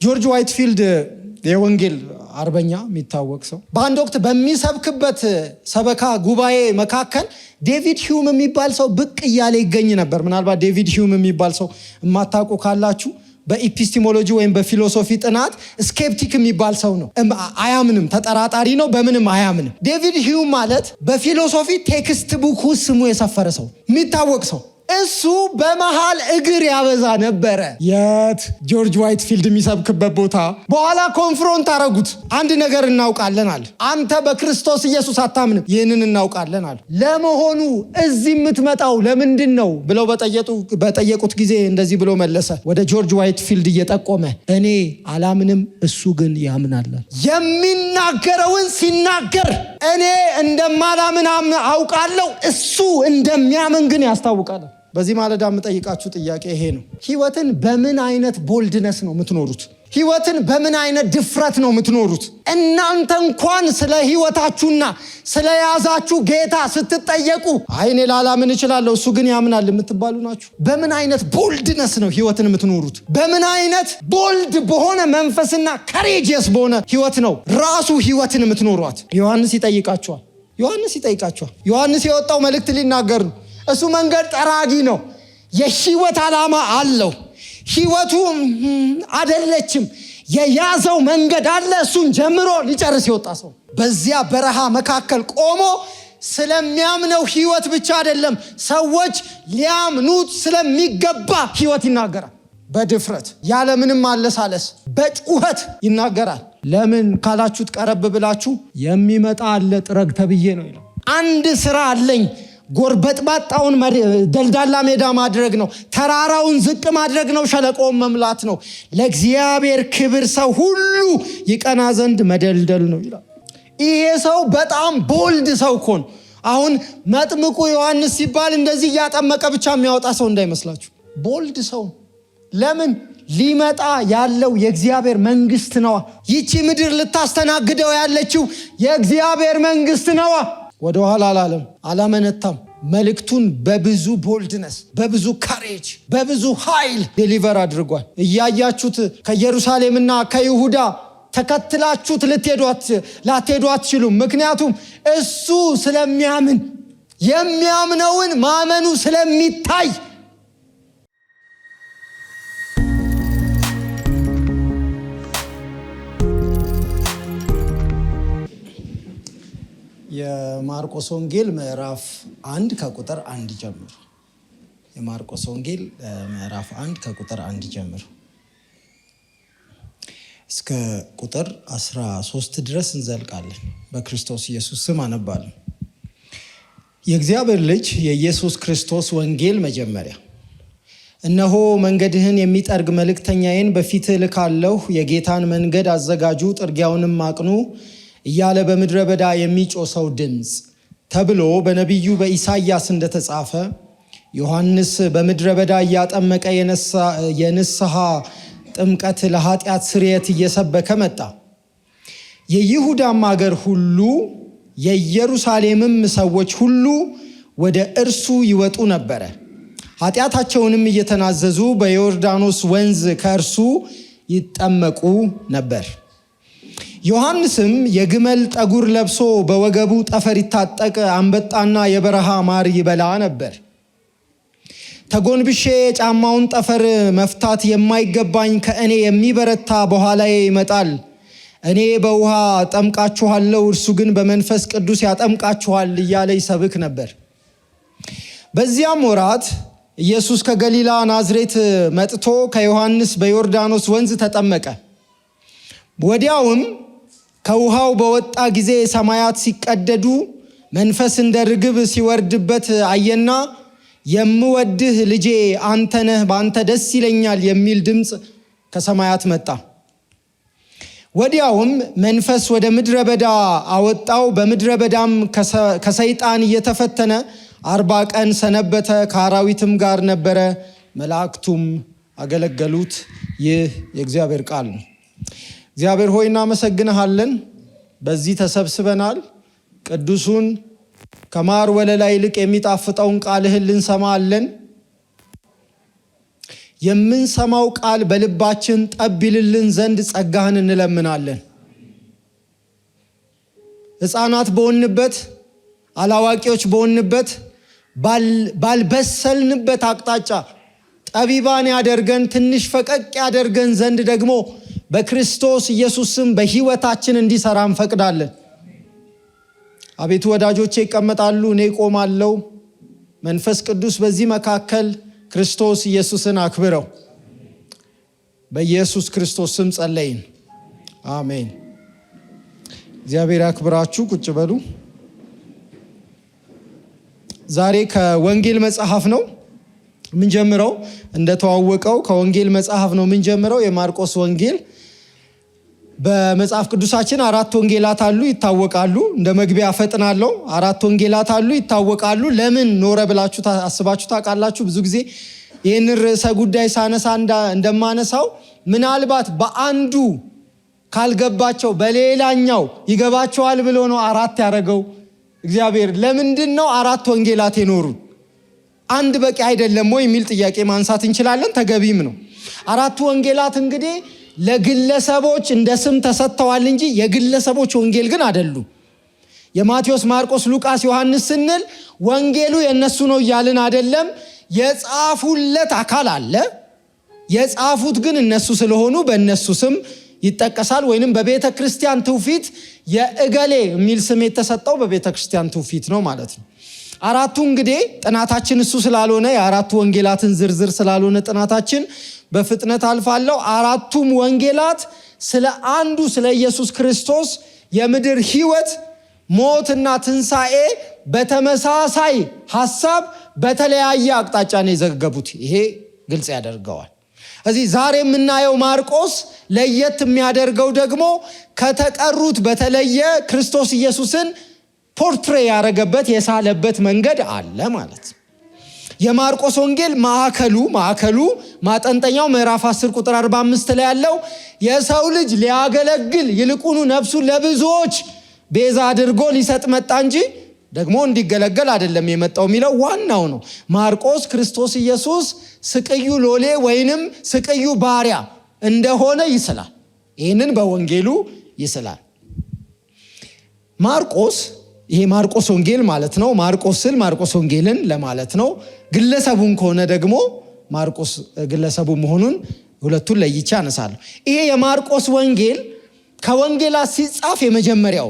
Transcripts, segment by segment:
ጆርጅ ዋይትፊልድ የወንጌል አርበኛ የሚታወቅ ሰው በአንድ ወቅት በሚሰብክበት ሰበካ ጉባኤ መካከል ዴቪድ ሂዩም የሚባል ሰው ብቅ እያለ ይገኝ ነበር። ምናልባት ዴቪድ ሂዩም የሚባል ሰው የማታውቁ ካላችሁ በኢፒስቲሞሎጂ ወይም በፊሎሶፊ ጥናት ስኬፕቲክ የሚባል ሰው ነው። አያምንም፣ ተጠራጣሪ ነው፣ በምንም አያምንም። ዴቪድ ሂዩም ማለት በፊሎሶፊ ቴክስት ቡክ ውስጥ ስሙ የሰፈረ ሰው የሚታወቅ ሰው። እሱ በመሃል እግር ያበዛ ነበረ። የት? ጆርጅ ዋይትፊልድ የሚሰብክበት ቦታ። በኋላ ኮንፍሮንት አረጉት። አንድ ነገር እናውቃለን አለ። አንተ በክርስቶስ ኢየሱስ አታምንም፣ ይህንን እናውቃለን አለ። ለመሆኑ እዚህ የምትመጣው ለምንድን ነው ብለው በጠየቁት ጊዜ እንደዚህ ብሎ መለሰ፣ ወደ ጆርጅ ዋይትፊልድ እየጠቆመ እኔ አላምንም፣ እሱ ግን ያምናል። የሚናገረውን ሲናገር እኔ እንደማላምን አውቃለሁ፣ እሱ እንደሚያምን ግን ያስታውቃል። በዚህ ማለዳ የምጠይቃችሁ ጥያቄ ይሄ ነው። ህይወትን በምን አይነት ቦልድነስ ነው የምትኖሩት? ህይወትን በምን አይነት ድፍረት ነው የምትኖሩት? እናንተ እንኳን ስለ ህይወታችሁና ስለ ያዛችሁ ጌታ ስትጠየቁ እኔ ላላምን እችላለሁ እሱ ግን ያምናል የምትባሉ ናችሁ? በምን አይነት ቦልድነስ ነው ህይወትን የምትኖሩት? በምን አይነት ቦልድ በሆነ መንፈስና ከሬጅየስ በሆነ ህይወት ነው ራሱ ህይወትን የምትኖሯት? ዮሐንስ ይጠይቃችኋል። ዮሐንስ የወጣው መልእክት ሊናገር ነው። እሱ መንገድ ጠራጊ ነው። የህይወት ዓላማ አለው። ህይወቱ አይደለችም፣ የያዘው መንገድ አለ። እሱን ጀምሮ ሊጨርስ የወጣ ሰው በዚያ በረሃ መካከል ቆሞ ስለሚያምነው ህይወት ብቻ አይደለም፣ ሰዎች ሊያምኑት ስለሚገባ ህይወት ይናገራል። በድፍረት ያለምንም ማለሳለስ በጩኸት ይናገራል። ለምን ካላችሁት ቀረብ ብላችሁ የሚመጣ አለ ጥረግ ተብዬ ነው ይላል። አንድ ስራ አለኝ፣ ጎርበጥባጣውን ደልዳላ ሜዳ ማድረግ ነው፣ ተራራውን ዝቅ ማድረግ ነው፣ ሸለቆውን መምላት ነው፣ ለእግዚአብሔር ክብር ሰው ሁሉ ይቀና ዘንድ መደልደል ነው ይላል። ይሄ ሰው በጣም ቦልድ ሰው እኮ ነው። አሁን መጥምቁ ዮሐንስ ሲባል እንደዚህ እያጠመቀ ብቻ የሚያወጣ ሰው እንዳይመስላችሁ። ቦልድ ሰው። ለምን? ሊመጣ ያለው የእግዚአብሔር መንግስት ነዋ። ይቺ ምድር ልታስተናግደው ያለችው የእግዚአብሔር መንግስት ነዋ። ወደ ኋላ አላለም፣ አላመነታም። መልእክቱን በብዙ ቦልድነስ፣ በብዙ ካሬጅ፣ በብዙ ኃይል ዴሊቨር አድርጓል። እያያችሁት ከኢየሩሳሌምና ከይሁዳ ተከትላችሁት ላትሄዱ አትችሉም። ምክንያቱም እሱ ስለሚያምን፣ የሚያምነውን ማመኑ ስለሚታይ። የማርቆስ ወንጌል ምዕራፍ 1 ከቁጥር 1 ጀምሮ። የማርቆስ ወንጌል ምዕራፍ 1 ከቁጥር 1 ጀምሮ እስከ ቁጥር 13 ድረስ እንዘልቃለን። በክርስቶስ ኢየሱስ ስም አነባለሁ። የእግዚአብሔር ልጅ የኢየሱስ ክርስቶስ ወንጌል መጀመሪያ። እነሆ መንገድህን የሚጠርግ መልእክተኛዬን በፊትህ እልካለሁ፣ የጌታን መንገድ አዘጋጁ፣ ጥርጊያውንም አቅኑ እያለ በምድረ በዳ የሚጮህ ሰው ድምፅ ተብሎ በነቢዩ በኢሳይያስ እንደተጻፈ ዮሐንስ በምድረ በዳ እያጠመቀ የንስሐ ጥምቀት ለኃጢአት ስርየት እየሰበከ መጣ። የይሁዳም አገር ሁሉ የኢየሩሳሌምም ሰዎች ሁሉ ወደ እርሱ ይወጡ ነበረ። ኃጢአታቸውንም እየተናዘዙ በዮርዳኖስ ወንዝ ከእርሱ ይጠመቁ ነበር። ዮሐንስም የግመል ጠጉር ለብሶ በወገቡ ጠፈር ይታጠቅ፣ አንበጣና የበረሃ ማር ይበላ ነበር። ተጎንብሼ የጫማውን ጠፈር መፍታት የማይገባኝ ከእኔ የሚበረታ በኋላዬ ይመጣል። እኔ በውሃ አጠምቃችኋለሁ፣ እርሱ ግን በመንፈስ ቅዱስ ያጠምቃችኋል እያለ ይሰብክ ነበር። በዚያም ወራት ኢየሱስ ከገሊላ ናዝሬት መጥቶ ከዮሐንስ በዮርዳኖስ ወንዝ ተጠመቀ። ወዲያውም ከውሃው በወጣ ጊዜ ሰማያት ሲቀደዱ፣ መንፈስ እንደ ርግብ ሲወርድበት አየና የምወድህ ልጄ አንተ ነህ፣ በአንተ ደስ ይለኛል የሚል ድምፅ ከሰማያት መጣ። ወዲያውም መንፈስ ወደ ምድረ በዳ አወጣው። በምድረ በዳም ከሰይጣን እየተፈተነ 40 ቀን ሰነበተ። ከአራዊትም ጋር ነበረ፣ መላእክቱም አገለገሉት። ይህ የእግዚአብሔር ቃል ነው። እግዚአብሔር ሆይ እናመሰግንሃለን። በዚህ ተሰብስበናል። ቅዱሱን ከማር ወለላ ይልቅ የሚጣፍጠውን ቃልህን ልንሰማ አለን። የምንሰማው ቃል በልባችን ጠብ ይልልን ዘንድ ጸጋህን እንለምናለን። ሕፃናት በሆንበት፣ አላዋቂዎች በሆንበት፣ ባልበሰልንበት አቅጣጫ ጠቢባን ያደርገን፣ ትንሽ ፈቀቅ ያደርገን ዘንድ ደግሞ በክርስቶስ ኢየሱስ ስም በሕይወታችን እንዲሰራ እንፈቅዳለን። አቤቱ ወዳጆቼ ይቀመጣሉ፣ እኔ ቆማለሁ። መንፈስ ቅዱስ በዚህ መካከል ክርስቶስ ኢየሱስን አክብረው። በኢየሱስ ክርስቶስ ስም ጸለይን፣ አሜን። እግዚአብሔር ያክብራችሁ። ቁጭ በሉ። ዛሬ ከወንጌል መጽሐፍ ነው ምንጀምረው። እንደተዋወቀው ከወንጌል መጽሐፍ ነው ምንጀምረው። የማርቆስ ወንጌል በመጽሐፍ ቅዱሳችን 4 ወንጌላት አሉ፣ ይታወቃሉ። እንደ መግቢያ ፈጥናለሁ። 4 ወንጌላት አሉ፣ ይታወቃሉ። ለምን ኖረ ብላችሁ አስባችሁ ታውቃላችሁ? ብዙ ጊዜ ይህን ርዕሰ ጉዳይ ሳነሳ እንደማነሳው ምናልባት በአንዱ ካልገባቸው በሌላኛው ይገባቸዋል ብሎ ነው 4 ያደረገው እግዚአብሔር። ለምንድን ነው 4 ወንጌላት የኖሩ? አንድ በቂ አይደለም ወይ የሚል ጥያቄ ማንሳት እንችላለን። ተገቢም ነው። 4 ወንጌላት እንግዲህ ለግለሰቦች እንደ ስም ተሰጥተዋል እንጂ የግለሰቦች ወንጌል ግን አይደሉም። የማቴዎስ፣ ማርቆስ፣ ሉቃስ፣ ዮሐንስ ስንል ወንጌሉ የነሱ ነው እያልን አይደለም። የጻፉለት አካል አለ። የጻፉት ግን እነሱ ስለሆኑ በእነሱ ስም ይጠቀሳል። ወይንም በቤተ ክርስቲያን ትውፊት የእገሌ የሚል ስም የተሰጠው በቤተ ክርስቲያን ትውፊት ነው ማለት ነው። 4ቱ እንግዲህ ጥናታችን እሱ ስላልሆነ የ4ቱ ወንጌላትን ዝርዝር ስላልሆነ ጥናታችን በፍጥነት አልፋለሁ። 4ቱም ወንጌላት ስለ አንዱ ስለ ኢየሱስ ክርስቶስ የምድር ሕይወት፣ ሞትና ትንሣኤ በተመሳሳይ ሐሳብ በተለያየ አቅጣጫ ነው የዘገቡት። ይሄ ግልጽ ያደርገዋል። እዚህ ዛሬ የምናየው ማርቆስ ለየት የሚያደርገው ደግሞ ከተቀሩት በተለየ ክርስቶስ ኢየሱስን ፖርትሬ ያደረገበት የሳለበት መንገድ አለ ማለት ነው። የማርቆስ ወንጌል ማዕከሉ ማጠንጠኛው ምዕራፍ 10 ቁጥር 45 ላይ ያለው የሰው ልጅ ሊያገለግል ይልቁኑ ነፍሱን ለብዙዎች ቤዛ አድርጎ ሊሰጥ መጣ እንጂ ደግሞ እንዲገለገል አይደለም የመጣው የሚለው ዋናው ነው። ማርቆስ ክርስቶስ ኢየሱስ ስቅዩ ሎሌ ወይንም ስቅዩ ባሪያ እንደሆነ ይስላል። ይህንን በወንጌሉ ይስላል። ማርቆስ፣ ይሄ ማርቆስ ወንጌል ማለት ነው። ማርቆስ ስል ማርቆስ ወንጌልን ለማለት ነው። ግለሰቡን ከሆነ ደግሞ ማርቆስ ግለሰቡ መሆኑን ሁለቱን ለይቼ አነሳለሁ። ይሄ የማርቆስ ወንጌል ከወንጌላት ሲጻፍ የመጀመሪያው፣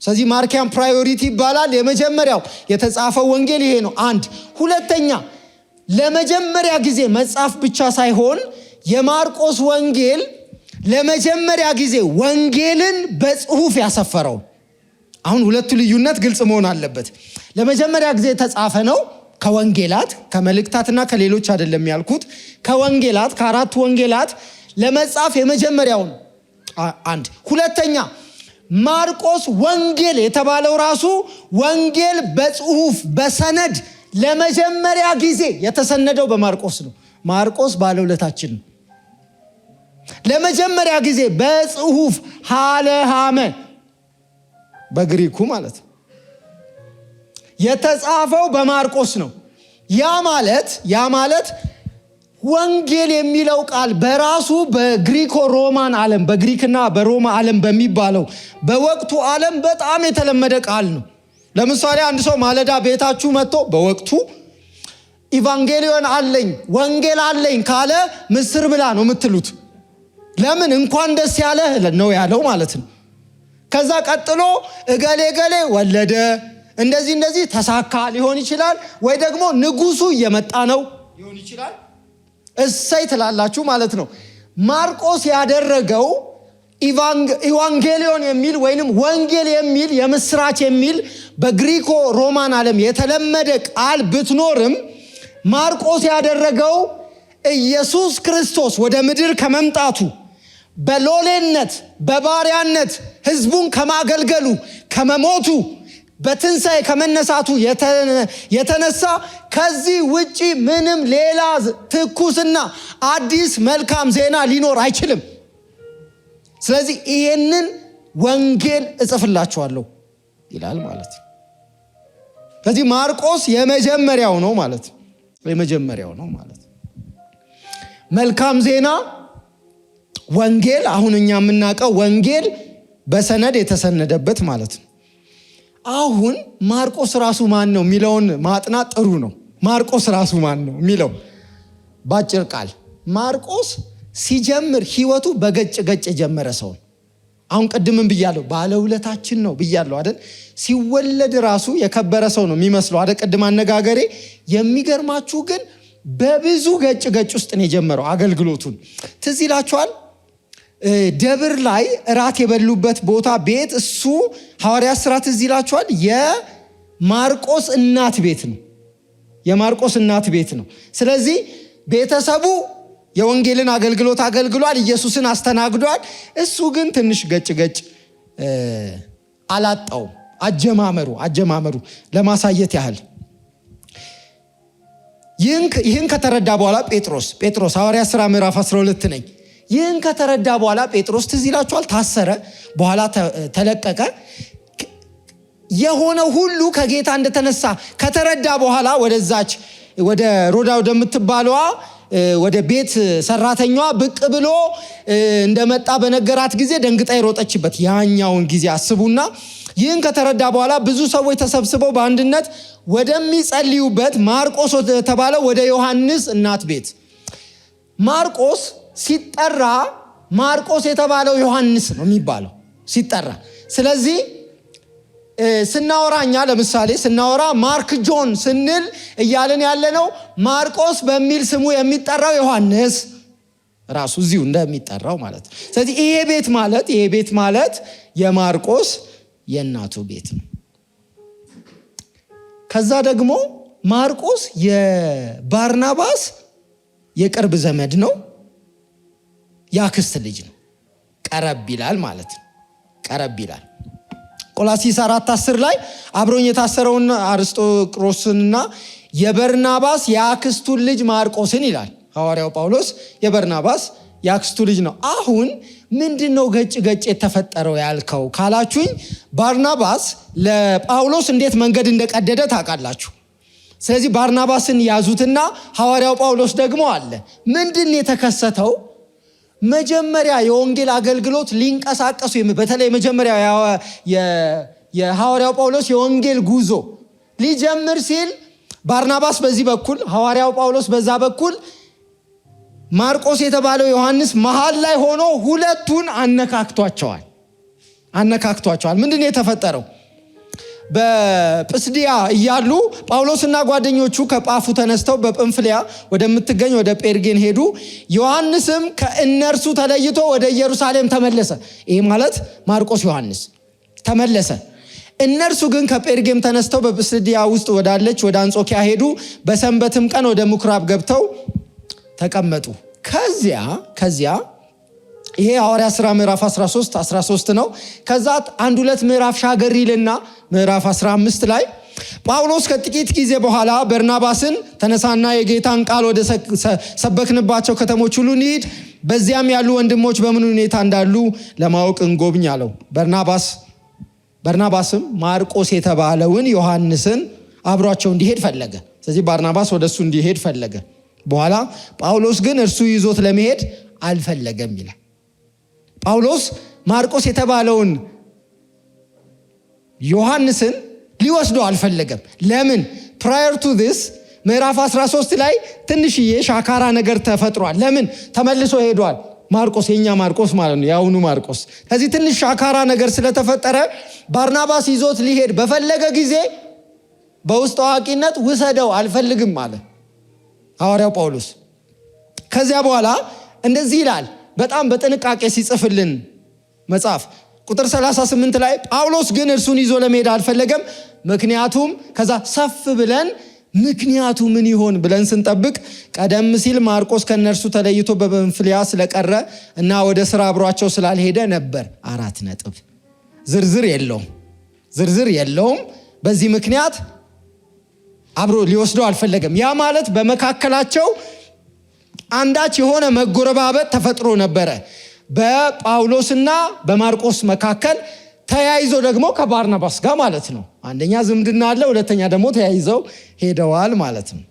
ስለዚህ ማርኪያን ፕራዮሪቲ ይባላል። የመጀመሪያው የተጻፈው ወንጌል ይሄ ነው። አንድ ሁለተኛ፣ ለመጀመሪያ ጊዜ መጻፍ ብቻ ሳይሆን የማርቆስ ወንጌል ለመጀመሪያ ጊዜ ወንጌልን በጽሁፍ ያሰፈረው። አሁን ሁለቱ ልዩነት ግልጽ መሆን አለበት። ለመጀመሪያ ጊዜ የተጻፈ ነው ከወንጌላት ከመልእክታትና ከሌሎች አይደለም ያልኩት። ከወንጌላት ከ4ቱ ወንጌላት ለመጻፍ የመጀመሪያው አንድ። ሁለተኛ ማርቆስ ወንጌል የተባለው ራሱ ወንጌል በጽሁፍ በሰነድ ለመጀመሪያ ጊዜ የተሰነደው በማርቆስ ነው። ማርቆስ ባለውለታችን ነው። ለመጀመሪያ ጊዜ በጽሁፍ ሃለሃመ በግሪኩ ማለት ነው የተጻፈው በማርቆስ ነው። ያ ማለት ወንጌል የሚለው ቃል በራሱ በግሪኮ ሮማን ዓለም በግሪክና በሮማ ዓለም በሚባለው በወቅቱ ዓለም በጣም የተለመደ ቃል ነው። ለምሳሌ አንድ ሰው ማለዳ ቤታችሁ መጥቶ በወቅቱ ኢቫንጌሊዮን አለኝ ወንጌል አለኝ ካለ ምስር ብላ ነው የምትሉት። ለምን? እንኳን ደስ ያለ ነው ያለው ማለት ነው። ከዛ ቀጥሎ እገሌ ገሌ ወለደ፣ እንደዚህ ተሳካ ሊሆን ይችላል። ወይ ደግሞ ንጉሱ እየመጣ ነው ሊሆን ይችላል። እሰይ ትላላችሁ ማለት ነው። ማርቆስ ያደረገው ኢቫንጌሊዮን የሚል ወይንም ወንጌል የሚል የምስራች የሚል በግሪኮ ሮማን ዓለም የተለመደ ቃል ብትኖርም ማርቆስ ያደረገው ኢየሱስ ክርስቶስ ወደ ምድር ከመምጣቱ በሎሌነት በባሪያነት ህዝቡን ከማገልገሉ ከመሞቱ በትንሣኤ ከመነሳቱ የተነሳ ከዚህ ውጪ ምንም ሌላ ትኩስና አዲስ መልካም ዜና ሊኖር አይችልም። ስለዚህ ይሄንን ወንጌል እጽፍላችኋለሁ ይላል ማለት ነው። ስለዚህ ማርቆስ የመጀመሪያው ነው ማለት ነው። መልካም ዜና ወንጌል፣ አሁን እኛ የምናውቀው ወንጌል በሰነድ የተሰነደበት ማለት ነው። አሁን ማርቆስ ራሱ ማን ነው የሚለውን ማጥናት ጥሩ ነው። ማርቆስ ራሱ ማን ነው የሚለው ባጭር ቃል፣ ማርቆስ ሲጀምር ህይወቱ በገጭ የጀመረ ሰው ነው። አሁን ቅድምም ብያለሁ ባለውለታችን ነው ብያለሁ አይደል? ሲወለድ ራሱ የከበረ ሰው ነው የሚመስለው አይደል? ቅድም አነጋገሬ። የሚገርማችሁ ግን በብዙ ገጭ ውስጥ ነው የጀመረው አገልግሎቱን። ትዝ ይላችኋል ደብር ላይ እራት የበሉበት ቦታ ቤት፣ እሱ ሐዋርያት ሥራ ትዝ ይላችኋል የማርቆስ እናት ቤት ነው። የማርቆስ እናት ቤት ነው። ስለዚህ ቤተሰቡ የወንጌልን አገልግሎት አገልግሏል፣ ኢየሱስን አስተናግዷል። እሱ ግን ትንሽ ገጭ አላጣው። አጀማመሩ ለማሳየት ያህል ይህን ከተረዳ በኋላ ጴጥሮስ ሐዋርያት ሥራ ምዕራፍ 12 ነኝ። ይህን ከተረዳ በኋላ ጴጥሮስ ትዝ ይላችኋል ታሰረ፣ በኋላ ተለቀቀ። የሆነ ሁሉ ከጌታ እንደተነሳ ከተረዳ በኋላ ወደዛች ወደ ሮዳ ወደምትባለዋ ወደ ቤት ሰራተኛዋ ብቅ ብሎ እንደመጣ በነገራት ጊዜ ደንግጣ የሮጠችበት ያኛውን ጊዜ አስቡና። ይህን ከተረዳ በኋላ ብዙ ሰዎች ተሰብስበው በአንድነት ወደሚጸልዩበት ማርቆስ የተባለው ወደ ዮሐንስ እናት ቤት። ማርቆስ ሲጠራ ማርቆስ የተባለው ዮሐንስ ነው የሚባለው ሲጠራ። ስለዚህ ስናወራኛ ለምሳሌ ስናወራ ማርክ ጆን ስንል እያልን ያለነው ማርቆስ በሚል ስሙ የሚጠራው ዮሐንስ ራሱ እዚሁ እንደሚጠራው ማለት ነው። ስለዚህ ይሄ ቤት ማለት የማርቆስ የእናቱ ቤት ነው። ከዛ ደግሞ ማርቆስ የባርናባስ የቅርብ ዘመድ ነው፣ ያክስት ልጅ ነው። ቀረብ ይላል ማለት ነው። ቀረብ ይላል። ቆላሲስ 4:10 ላይ አብሮኝ የታሰረውን አርስጦቅሮስንና የበርናባስ የአክስቱን ልጅ ማርቆስን ይላል ሐዋርያው ጳውሎስ። የበርናባስ የአክስቱ ልጅ ነው። አሁን ምንድነው ገጭ የተፈጠረው ያልከው ካላችሁኝ፣ ባርናባስ ለጳውሎስ እንዴት መንገድ እንደቀደደ ታውቃላችሁ። ስለዚህ ባርናባስን ያዙትና ሐዋርያው ጳውሎስ ደግሞ አለ። ምንድን የተከሰተው? መጀመሪያ የወንጌል አገልግሎት ሊንቀሳቀሱ በተለይ መጀመሪያ የሐዋርያው ጳውሎስ የወንጌል ጉዞ ሊጀምር ሲል ባርናባስ በዚህ በኩል ሐዋርያው ጳውሎስ በዛ በኩል ማርቆስ የተባለው ዮሐንስ መሃል ላይ ሆኖ ሁለቱን አነካክቷቸዋል። ምንድነው የተፈጠረው? በጵስድያ እያሉ ጳውሎስና ጓደኞቹ ከጳፉ ተነስተው በጵንፍልያ ወደምትገኝ ወደ ጴርጌን ሄዱ። ዮሐንስም ከእነርሱ ተለይቶ ወደ ኢየሩሳሌም ተመለሰ። ይህ ማለት ማርቆስ ዮሐንስ ተመለሰ። እነርሱ ግን ከጴርጌም ተነስተው በጵስድያ ውስጥ ወዳለች ወደ አንጾኪያ ሄዱ። በሰንበትም ቀን ወደ ምኩራብ ገብተው ተቀመጡ። ከዚያ ይሄ ሐዋርያት ሥራ ምዕራፍ 13 ነው። ከዛ 1-2 ምዕራፍ ሻገሪልና ምዕራፍ 15 ላይ ጳውሎስ ከጥቂት ጊዜ በኋላ በርናባስን ተነሳና የጌታን ቃል ወደ ሰበክንባቸው ከተሞች ሁሉ እንሂድ፣ በዚያም ያሉ ወንድሞች በምን ሁኔታ እንዳሉ ለማወቅ እንጎብኝ አለው። በርናባስም ማርቆስ የተባለውን ዮሐንስን አብሯቸው እንዲሄድ ፈለገ። ስለዚህ ባርናባስ ወደሱ እንዲሄድ ፈለገ። በኋላ ጳውሎስ ግን እርሱ ይዞት ለመሄድ አልፈለገም ይላል። ጳውሎስ ማርቆስ የተባለውን ዮሐንስን ሊወስደው አልፈለገም። ለምን? ፕራየር ቱ ዲስ ምዕራፍ 13 ላይ ትንሽዬ ሻካራ ነገር ተፈጥሯል። ለምን? ተመልሶ ሄዷል። ማርቆስ የኛ ማርቆስ ማለት ነው፣ የአሁኑ ማርቆስ። ከዚህ ትንሽ ሻካራ ነገር ስለተፈጠረ ባርናባስ ይዞት ሊሄድ በፈለገ ጊዜ በውስጥ አዋቂነት ውሰደው አልፈልግም አለ ሐዋርያው ጳውሎስ። ከዚያ በኋላ እንደዚህ ይላል፣ በጣም በጥንቃቄ ሲጽፍልን መጽሐፍ ቁጥር 38 ላይ ጳውሎስ ግን እርሱን ይዞ ለመሄድ አልፈለገም። ምክንያቱም ከዛ ሰፍ ብለን ምክንያቱ ምን ይሆን ብለን ስንጠብቅ ቀደም ሲል ማርቆስ ከነርሱ ተለይቶ በጵንፍልያ ስለቀረ እና ወደ ስራ አብሯቸው ስላልሄደ ነበር። 4 ነጥብ። ዝርዝር የለውም። በዚህ ምክንያት አብሮ ሊወስደው አልፈለገም። ያ ማለት በመካከላቸው አንዳች የሆነ መጎረባበት ተፈጥሮ ነበረ በጳውሎስና በማርቆስ መካከል፣ ተያይዞ ደግሞ ከባርናባስ ጋር ማለት ነው። አንደኛ ዝምድና አለ፣ ሁለተኛ ደግሞ ተያይዘው ሄደዋል ማለት ነው።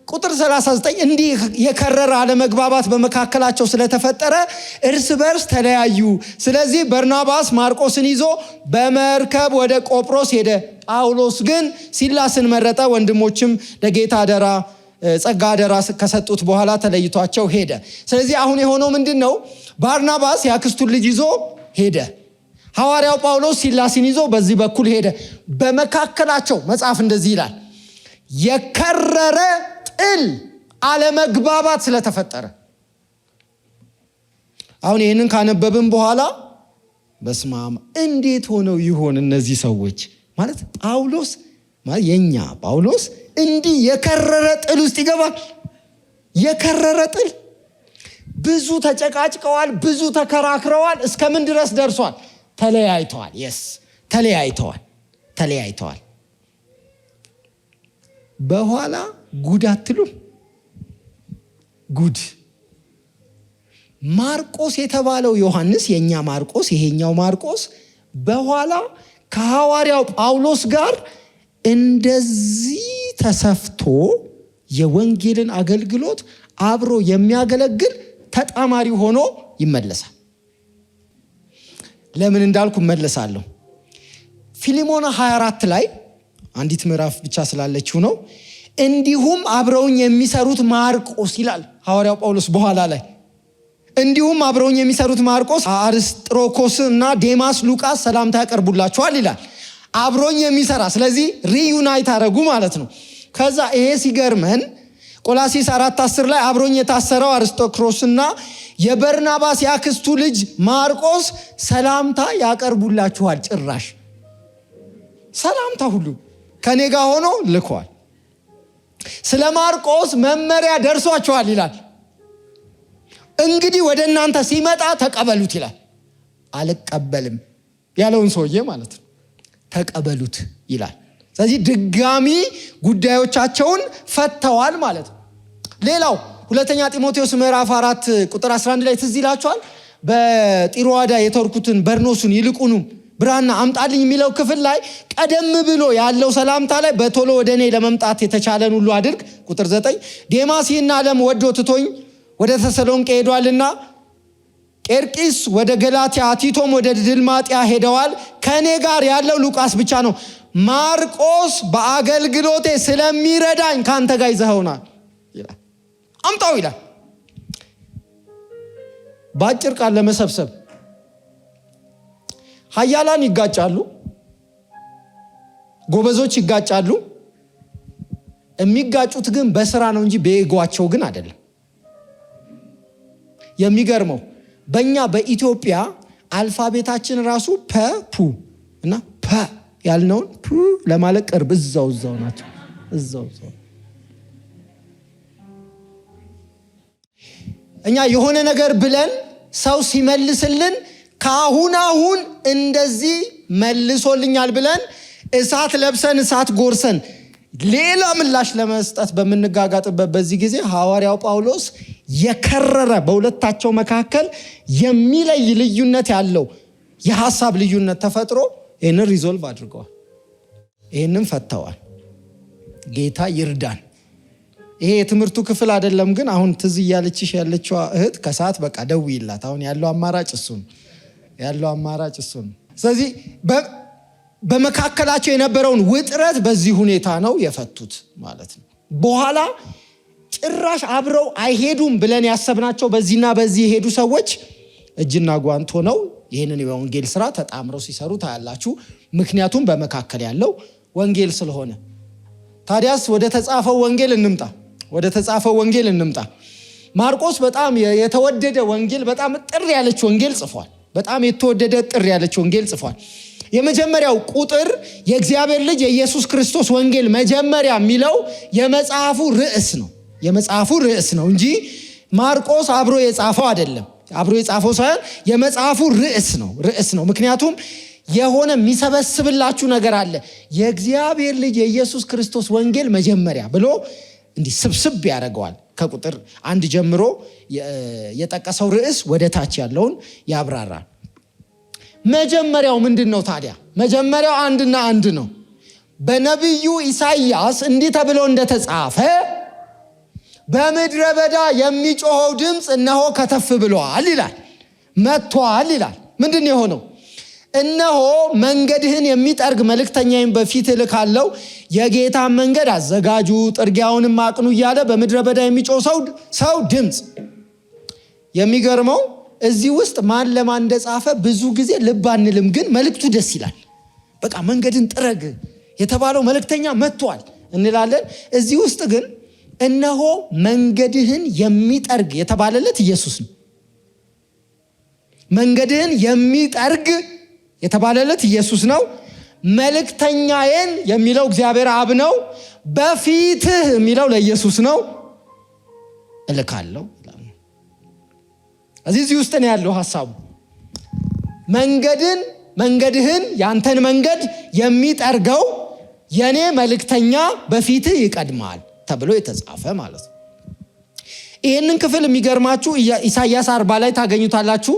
ቁጥር 39 እንዲህ የከረረ አለመግባባት በመካከላቸው ስለተፈጠረ እርስ በርስ ተለያዩ። ስለዚህ በርናባስ ማርቆስን ይዞ በመርከብ ወደ ቆጵሮስ ሄደ። ጳውሎስ ግን ሲላስን መረጠ። ወንድሞችም ለጌታ አደራ ጸጋ አደራ ከሰጡት በኋላ ተለይቷቸው ሄደ። ስለዚህ አሁን የሆነው ምንድን ነው? ባርናባስ ያክስቱን ልጅ ይዞ ሄደ። ሐዋርያው ጳውሎስ ሲላስን ይዞ በዚህ በኩል ሄደ። በመካከላቸው መጽሐፍ እንደዚህ ይላል፣ የከረረ ጥል አለመግባባት ስለተፈጠረ። አሁን ይህንን ካነበብን በኋላ በስማም እንዴት ሆነው ይሆን እነዚህ ሰዎች? ማለት ጳውሎስ ማለት የኛ ጳውሎስ እንዲህ የከረረ ጥል ውስጥ ይገባል። የከረረ ጥል፣ ብዙ ተጨቃጭቀዋል፣ ብዙ ተከራክረዋል። እስከምን ድረስ ደርሷል? ተለያይተዋል። የስ ተለያይተዋል። በኋላ ጉድ አትሉም? ጉድ ማርቆስ የተባለው ዮሐንስ፣ የኛ ማርቆስ፣ ይሄኛው ማርቆስ በኋላ ከሐዋርያው ጳውሎስ ጋር እንደዚህ ተሰፍቶ የወንጌልን አገልግሎት አብሮ የሚያገለግል ተጣማሪ ሆኖ ይመለሳል። ለምን እንዳልኩ መለሳለሁ። ፊልሞና 24 ላይ አንዲት ምዕራፍ ብቻ ስላለችው ነው። እንዲሁም አብረውኝ የሚሰሩት ማርቆስ ይላል ሐዋርያው ጳውሎስ በኋላ ላይ። እንዲሁም አብረውኝ የሚሰሩት ማርቆስ፣ አርስጥሮኮስ እና ዴማስ ሉቃስ ሰላምታ ያቀርቡላችኋል ይላል። አብሮኝ የሚሰራ፣ ስለዚህ ሪዩናይት አረጉ ማለት ነው። ከዛ ይሄ ሲገርመን ቆላሲስ 4:10 ላይ አብሮኝ የታሰረው አርስጦክሮስና የበርናባስ ያክስቱ ልጅ ማርቆስ ሰላምታ ያቀርቡላችኋል። ጭራሽ ሰላምታ ሁሉ ከኔ ጋር ሆኖ ልኳል። ስለ ማርቆስ መመሪያ ደርሷችኋል ይላል። እንግዲህ ወደ እናንተ ሲመጣ ተቀበሉት ይላል። አልቀበልም ያለውን ሰውዬ ማለት ነው። ተቀበሉት ይላል። ስለዚህ ድጋሚ ጉዳዮቻቸውን ፈተዋል ማለት ነው። ሌላው ሁለተኛ ጢሞቴዎስ ምዕራፍ 4 ቁጥር 11 ላይ ትዝ ይላችኋል። በጢሮአዳ የተወርኩትን በርኖሱን ይልቁንም ብራና አምጣልኝ የሚለው ክፍል ላይ ቀደም ብሎ ያለው ሰላምታ ላይ በቶሎ ወደ እኔ ለመምጣት የተቻለን ሁሉ አድርግ። ቁጥር 9 ዴማስ ይህን ዓለም ወዶ ትቶኝ ወደ ተሰሎንቄ ሄዷልና፣ ቄርቂስ ወደ ገላትያ፣ ቲቶም ወደ ድልማጥያ ሄደዋል። ከእኔ ጋር ያለው ሉቃስ ብቻ ነው። ማርቆስ በአገልግሎቴ ስለሚረዳኝ ከአንተ ጋር ይዘኸውናል ይላል። አምጣው ይላል። በአጭር ቃል ለመሰብሰብ ኃያላን ይጋጫሉ፣ ጎበዞች ይጋጫሉ። የሚጋጩት ግን በስራ ነው እንጂ በኤጓቸው ግን አይደለም። የሚገርመው በእኛ በኢትዮጵያ አልፋቤታችን ራሱ ፑ እና ፐ ያልነውን ፑ ለማለት ቅርብ እዛው ናቸው። እዛው እኛ የሆነ ነገር ብለን ሰው ሲመልስልን ካሁን አሁን እንደዚህ መልሶልኛል ብለን እሳት ለብሰን እሳት ጎርሰን ሌላ ምላሽ ለመስጠት በምንጋጋጥበት በዚህ ጊዜ ሐዋርያው ጳውሎስ የከረረ በሁለታቸው መካከል የሚለይ ልዩነት ያለው የሐሳብ ልዩነት ተፈጥሮ ይህንን ሪዞልቭ አድርገዋል። ይህንን ፈተዋል። ጌታ ይርዳን። ይሄ የትምህርቱ ክፍል አይደለም፣ ግን አሁን ትዝ እያለችሽ ያለችዋ እህት ከሰዓት በቃ ደውይላት። አሁን ያለው አማራጭ እሱ ነው። ስለዚህ በመካከላቸው የነበረውን ውጥረት በዚህ ሁኔታ ነው የፈቱት ማለት ነው። በኋላ ጭራሽ አብረው አይሄዱም ብለን ያሰብናቸው በዚህና በዚህ የሄዱ ሰዎች እጅና ጓንት ሆነው ይህንን የወንጌል ስራ ተጣምረው ሲሰሩ ታያላችሁ። ምክንያቱም በመካከል ያለው ወንጌል ስለሆነ። ታዲያስ ወደ ተጻፈው ወንጌል እንምጣ። ማርቆስ በጣም የተወደደ ወንጌል፣ በጣም ጥር ያለች ወንጌል ጽፏል። የመጀመሪያው ቁጥር የእግዚአብሔር ልጅ የኢየሱስ ክርስቶስ ወንጌል መጀመሪያ የሚለው የመጽሐፉ ርዕስ ነው እንጂ ማርቆስ አብሮ የጻፈው አይደለም። አብሮ የጻፈው ሳይሆን የመጽሐፉ ርዕስ ነው። ምክንያቱም የሆነ የሚሰበስብላችሁ ነገር አለ። የእግዚአብሔር ልጅ የኢየሱስ ክርስቶስ ወንጌል መጀመሪያ ብሎ እንዲህ ስብስብ ያደርገዋል። ከቁጥር 1 ጀምሮ የጠቀሰው ርዕስ ወደ ታች ያለውን ያብራራል። መጀመሪያው ምንድን ነው ታዲያ? መጀመሪያው አንድና አንድ ነው። በነቢዩ ኢሳይያስ እንዲህ ተብሎ እንደተጻፈ በምድረ በዳ የሚጮኸው ድምፅ እነሆ ከተፍ ብሏል ይላል፣ መጥቷል ይላል። ምንድን ነው የሆነው? እነሆ መንገድህን የሚጠርግ መልእክተኛዬን በፊት እልካለሁ፣ የጌታን መንገድ አዘጋጁ፣ ጥርጊያውንም አቅኑ እያለ በምድረ በዳ የሚጮህ ሰው ድምፅ። የሚገርመው እዚህ ውስጥ ማን ለማን እንደጻፈ ብዙ ጊዜ ልብ አንልም፣ ግን መልእክቱ ደስ ይላል። በቃ መንገድን ጥረግ የተባለው መልእክተኛ መጥቷል እንላለን። እዚህ ውስጥ ግን እነሆ መንገድህን የሚጠርግ የተባለለት ኢየሱስ ነው። መንገድህን የሚጠርግ የተባለለት ኢየሱስ ነው። መልእክተኛዬን የሚለው እግዚአብሔር አብ ነው። በፊትህ የሚለው ለኢየሱስ ነው። እልካለሁ። እዚህ ውስጥ ነው ያለው ሐሳቡ። መንገድህን ያንተን መንገድ የሚጠርገው የኔ መልእክተኛ በፊትህ ይቀድማል ተብሎ የተጻፈ ማለት ነው። ይህንን ክፍል የሚገርማችሁ ኢሳይያስ 40 ላይ ታገኙታላችሁ።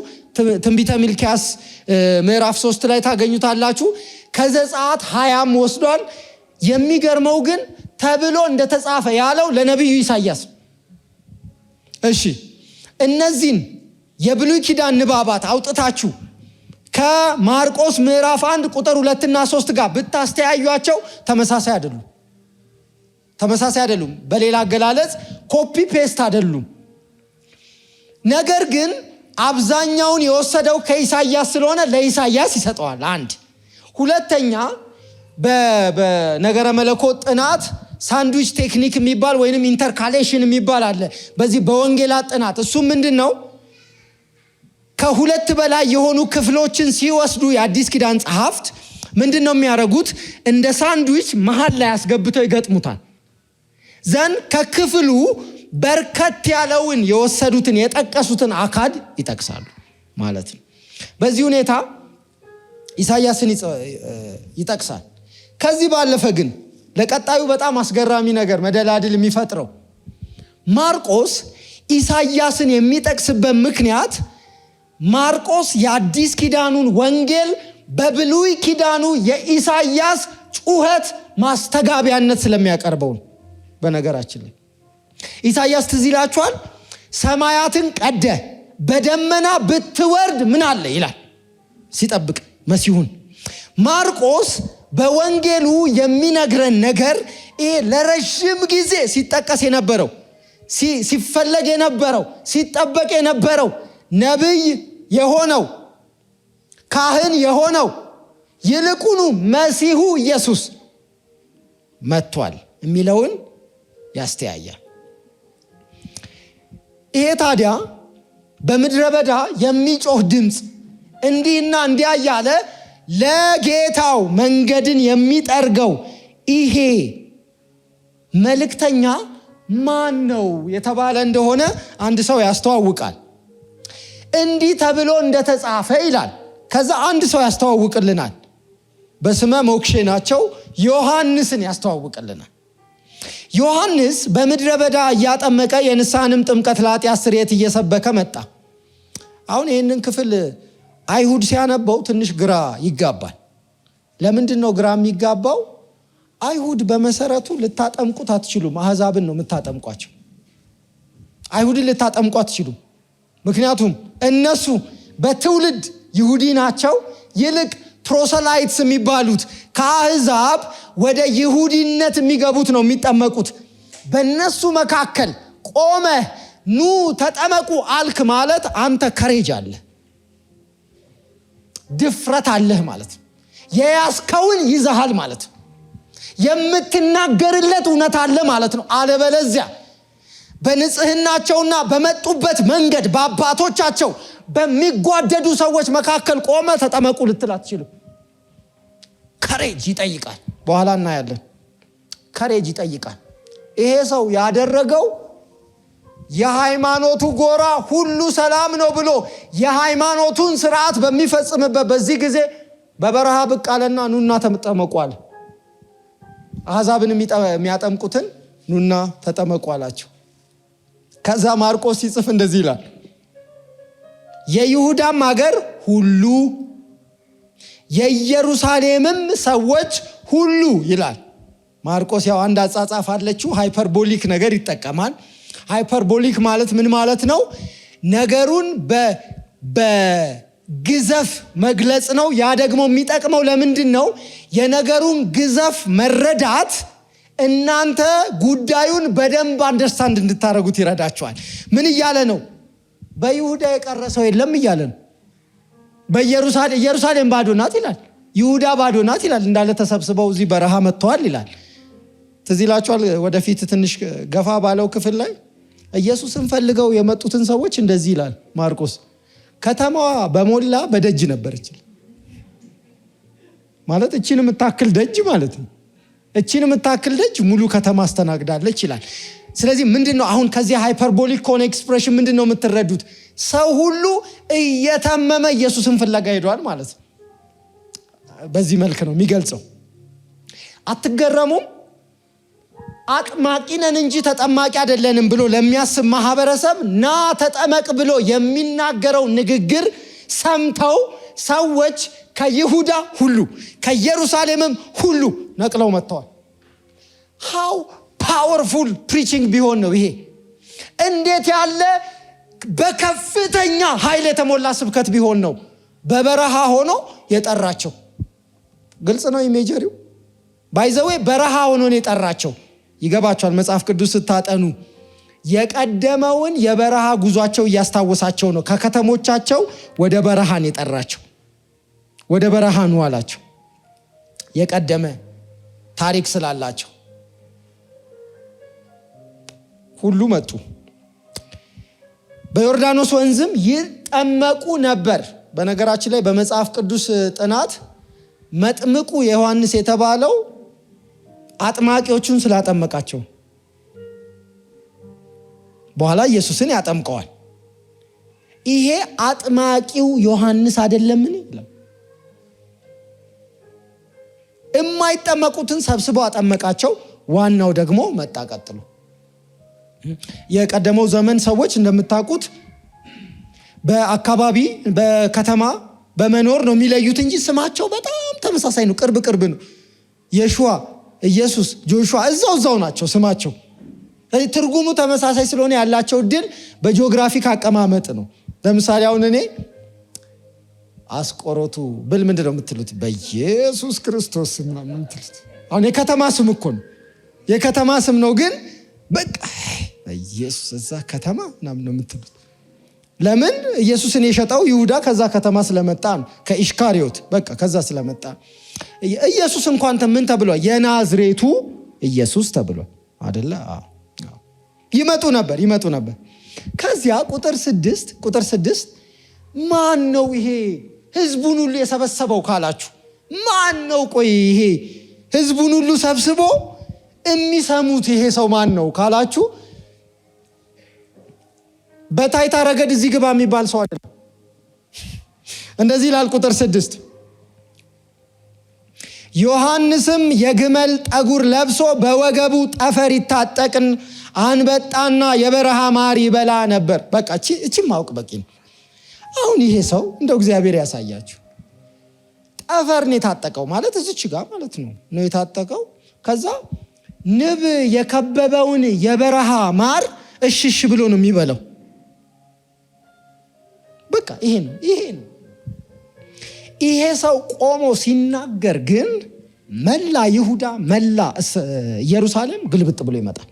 ትንቢተ ሚልክያስ ምዕራፍ 3 ላይ ታገኙታላችሁ። ከዘጸአት 20 ወስዷል። የሚገርመው ግን ተብሎ እንደተጻፈ ያለው ለነቢዩ ኢሳይያስ። እሺ እነዚህን የብሉይ ኪዳን ንባባት አውጥታችሁ ከማርቆስ ምዕራፍ 1 ቁጥር 2 እና 3 ጋር ብታስተያዩቸው ተመሳሳይ አይደሉም። በሌላ አገላለጽ ኮፒ ፔስት አይደሉም። ነገር ግን አብዛኛውን የወሰደው ከኢሳይያስ ስለሆነ ለኢሳይያስ ይሰጠዋል። አንድ ሁለተኛ፣ በነገረ መለኮት ጥናት ሳንድዊች ቴክኒክ የሚባል ወይንም ኢንተርካሌሽን የሚባል አለ በዚህ በወንጌላት ጥናት። እሱም ምንድን ነው? ከሁለት በላይ የሆኑ ክፍሎችን ሲወስዱ የአዲስ ኪዳን ጸሐፍት ምንድን ነው የሚያደርጉት? እንደ ሳንድዊች መሀል ላይ አስገብተው ይገጥሙታል። ዘንድ ከክፍሉ በርከት ያለውን የወሰዱትን የጠቀሱትን አካድ ይጠቅሳሉ ማለት ነው። በዚህ ሁኔታ ኢሳይያስን ይጠቅሳል። ከዚህ ባለፈ ግን ለቀጣዩ በጣም አስገራሚ ነገር መደላድል የሚፈጥረው ማርቆስ ኢሳይያስን የሚጠቅስበት ምክንያት ማርቆስ የአዲስ ኪዳኑን ወንጌል በብሉይ ኪዳኑ የኢሳይያስ ጩኸት ማስተጋቢያነት ስለሚያቀርበው ነው። በነገራችን ላይ ኢሳይያስ ትዝ ይላችኋል፣ ሰማያትን ቀደ በደመና ብትወርድ ምን አለ ይላል ሲጠብቅ መሲሁን። ማርቆስ በወንጌሉ የሚነግረን ነገር ይሄ ለረጅም ጊዜ ሲጠቀስ የነበረው ሲፈለግ የነበረው ሲጠበቅ የነበረው ነቢይ የሆነው ካህን የሆነው ይልቁኑ መሲሁ ኢየሱስ መጥቷል የሚለውን ያስተያያል። ይሄ ታዲያ በምድረ በዳ የሚጮህ ድምፅ እንዲህና እንዲያ እያለ ለጌታው መንገድን የሚጠርገው ይሄ መልእክተኛ ማን ነው የተባለ እንደሆነ አንድ ሰው ያስተዋውቃል። እንዲህ ተብሎ እንደተጻፈ ይላል። ከዛ አንድ ሰው ያስተዋውቅልናል። በስመ ሞክሼ ናቸው። ዮሐንስን ያስተዋውቅልናል። ዮሐንስ በምድረ በዳ እያጠመቀ የንስሐንም ጥምቀት ለኃጢአት ስርየት እየሰበከ መጣ። አሁን ይህንን ክፍል አይሁድ ሲያነበው ትንሽ ግራ ይጋባል። ለምንድን ነው ግራ የሚጋባው? አይሁድ በመሰረቱ ልታጠምቁት አትችሉም። አሕዛብን ነው የምታጠምቋቸው። አይሁድን ልታጠምቁ አትችሉም። ምክንያቱም እነሱ በትውልድ ይሁዲ ናቸው። ይልቅ ፕሮሰላይትስ የሚባሉት ከአሕዛብ ወደ ይሁዲነት የሚገቡት ነው የሚጠመቁት። በእነሱ መካከል ቆመ ኑ ተጠመቁ አልክ ማለት አንተ ከሬጅ አለ፣ ድፍረት አለህ ማለት ነው። የያዝከውን ይዘሃል ማለት ነው። የምትናገርለት እውነት አለ ማለት ነው። አለበለዚያ በንጽህናቸውና በመጡበት መንገድ በአባቶቻቸው በሚጓደዱ ሰዎች መካከል ቆመ ተጠመቁ ልትል አትችልም። ከሬጅ ይጠይቃል። በኋላ እናያለን። ከሬጅ ይጠይቃል። ይሄ ሰው ያደረገው የሃይማኖቱ ጎራ ሁሉ ሰላም ነው ብሎ የሃይማኖቱን ስርዓት በሚፈጽምበት በዚህ ጊዜ በበረሃ ብቅ አለና ኑና ተጠመቁ አለ። አሕዛብን የሚያጠምቁትን ኑና ተጠመቁ አላቸው። ከዛ ማርቆስ ሲጽፍ እንደዚህ ይላል፣ የይሁዳም ሀገር ሁሉ የኢየሩሳሌምም ሰዎች ሁሉ ይላል። ማርቆስ ያው አንድ አጻጻፍ አለችው፣ ሃይፐርቦሊክ ነገር ይጠቀማል። ሃይፐርቦሊክ ማለት ምን ማለት ነው? ነገሩን በግዘፍ መግለጽ ነው። ያ ደግሞ የሚጠቅመው ለምንድን ነው? የነገሩን ግዘፍ መረዳት እናንተ ጉዳዩን በደንብ አንደርስታንድ እንድታደርጉት ይረዳቸዋል። ምን እያለ ነው? በይሁዳ የቀረ ሰው የለም እያለ ነው። ኢየሩሳሌም ባዶ ናት ይላል። ይሁዳ ባዶ ናት ይላል። እንዳለ ተሰብስበው እዚህ በረሃ መጥተዋል ይላል። ትዝ ይላችኋል። ወደፊት ትንሽ ገፋ ባለው ክፍል ላይ ኢየሱስን ፈልገው የመጡትን ሰዎች እንደዚህ ይላል ማርቆስ፣ ከተማዋ በሞላ በደጅ ነበረች ማለት እቺን የምታክል ደጅ ማለት ነው። እቺን የምታክል ደጅ ሙሉ ከተማ አስተናግዳለች ይላል። ስለዚህ ምንድነው አሁን ከዚህ ሃይፐርቦሊክ ከሆነ ኤክስፕሬሽን ምንድነው የምትረዱት? ሰው ሁሉ እየታመመ ኢየሱስን ፍለጋ ሄዷል ማለት ነው። በዚህ መልክ ነው የሚገልጸው። አትገረሙም? አጥማቂ ነን እንጂ ተጠማቂ አይደለንም ብሎ ለሚያስብ ማህበረሰብ ና ተጠመቅ ብሎ የሚናገረው ንግግር ሰምተው ሰዎች ከይሁዳ ሁሉ ከኢየሩሳሌምም ሁሉ ነቅለው መጥተዋል። ሃው ፓወርፉል ፕሪቺንግ ቢሆን ነው ይሄ! እንዴት ያለ በከፍተኛ ኃይል የተሞላ ስብከት ቢሆን ነው በበረሃ ሆኖ የጠራቸው። ግልጽ ነው ኢሜጀሪው። ባይዘዌ በረሃ ሆኖ ነው የጠራቸው። ይገባቸዋል። መጽሐፍ ቅዱስ ስታጠኑ የቀደመውን የበረሃ ጉዟቸው እያስታወሳቸው ነው። ከከተሞቻቸው ወደ በረሃን የጠራቸው። ወደ በረሃ ነው አላቸው። የቀደመ ታሪክ ስላላቸው ሁሉ መጡ። በዮርዳኖስ ወንዝም ይጠመቁ ነበር። በነገራችን ላይ በመጽሐፍ ቅዱስ ጥናት መጥምቁ ዮሐንስ የተባለው አጥማቂዎቹን ስላጠመቃቸው በኋላ ኢየሱስን ያጠምቀዋል። ይሄ አጥማቂው ዮሐንስ አይደለምን? የማይጠመቁትን ሰብስበው አጠመቃቸው። ዋናው ደግሞ መጣ ቀጥሎ። የቀደመው ዘመን ሰዎች እንደምታውቁት በአካባቢ በከተማ በመኖር ነው የሚለዩት እንጂ ስማቸው በጣም ተመሳሳይ ነው። ቅርብ ነው። የሹዋ፣ ኢየሱስ፣ ጆሹዋ እዛው ናቸው ስማቸው። ትርጉሙ ተመሳሳይ ስለሆነ ያላቸው እድል በጂኦግራፊክ አቀማመጥ ነው። ለምሳሌ አሁን እኔ አስቆሮቱ ብል ምንድን ነው የምትሉት? በኢየሱስ ክርስቶስ ስም ነው የምትሉት። አሁን የከተማ ስም እኮ ነው፣ የከተማ ስም ነው። ግን በቃ ኢየሱስ እዛ ከተማ ምናምን ነው የምትሉት። ለምን? ኢየሱስን የሸጠው ይሁዳ ከዛ ከተማ ስለመጣ ነው። ከኢሽካሪዮት በቃ ከዛ ስለመጣ ኢየሱስ እንኳን ምን ተብሏል? የናዝሬቱ ኢየሱስ ተብሏል አይደለ? ይመጡ ነበር። ከዚያ ቁጥር ስድስት ማን ነው ይሄ ህዝቡን ሁሉ የሰበሰበው ካላችሁ፣ ማን ነው? ቆይ ይሄ ህዝቡን ሁሉ ሰብስቦ የሚሰሙት ይሄ ሰው ማን ነው ካላችሁ፣ በታይታ ረገድ እዚህ ግባ የሚባል ሰው አይደለም። እንደዚህ ይላል ቁጥር 6፣ ዮሐንስም የግመል ጠጉር ለብሶ በወገቡ ጠፈር ይታጠቅን አንበጣና የበረሃ ማር ይበላ ነበር። በቃ እቺ ማወቅ በቂ ነው። አሁን ይሄ ሰው እንደው እግዚአብሔር ያሳያችሁ፣ ጠፈር ነው የታጠቀው ማለት እዚች ጋር ማለት ነው የታጠቀው። ከዛ ንብ የከበበውን የበረሃ ማር እሽሽ ብሎ ነው የሚበላው። በቃ ይሄ ነው። ይሄ ሰው ቆሞ ሲናገር ግን መላ ይሁዳ መላ ኢየሩሳሌም ግልብጥ ብሎ ይመጣል።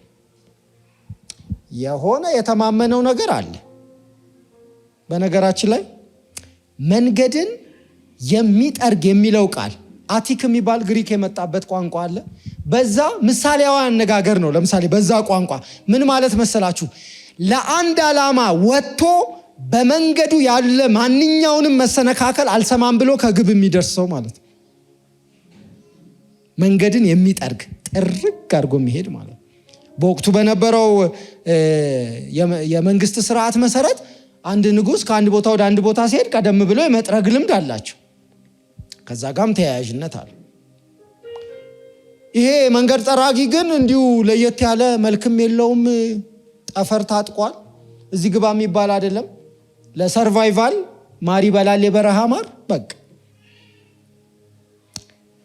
የሆነ የተማመነው ነገር አለ። በነገራችን ላይ መንገድን የሚጠርግ የሚለው ቃል አቲክ የሚባል ግሪክ የመጣበት ቋንቋ አለ። በዛ ምሳሌያዊ አነጋገር ነው። ለምሳሌ በዛ ቋንቋ ምን ማለት መሰላችሁ? ለአንድ ዓላማ ወጥቶ በመንገዱ ያለ ማንኛውንም መሰነካከል አልሰማም ብሎ ከግብ የሚደርስ ሰው ማለት ነው። መንገድን የሚጠርግ ጥርግ አድርጎ የሚሄድ ማለት ነው። በወቅቱ በነበረው የመንግስት ስርዓት መሰረት አንድ ንጉስ ከአንድ ቦታ ወደ አንድ ቦታ ሲሄድ ቀደም ብሎ የመጥረግ ልምድ አላቸው። ከዛ ጋም ተያያዥነት አለ። ይሄ መንገድ ጠራጊ ግን እንዲሁ ለየት ያለ መልክም የለውም። ጠፈር ታጥቋል። እዚህ ግባ የሚባል አይደለም። ለሰርቫይቫል ማር ይበላል፣ የበረሃ ማር። በቃ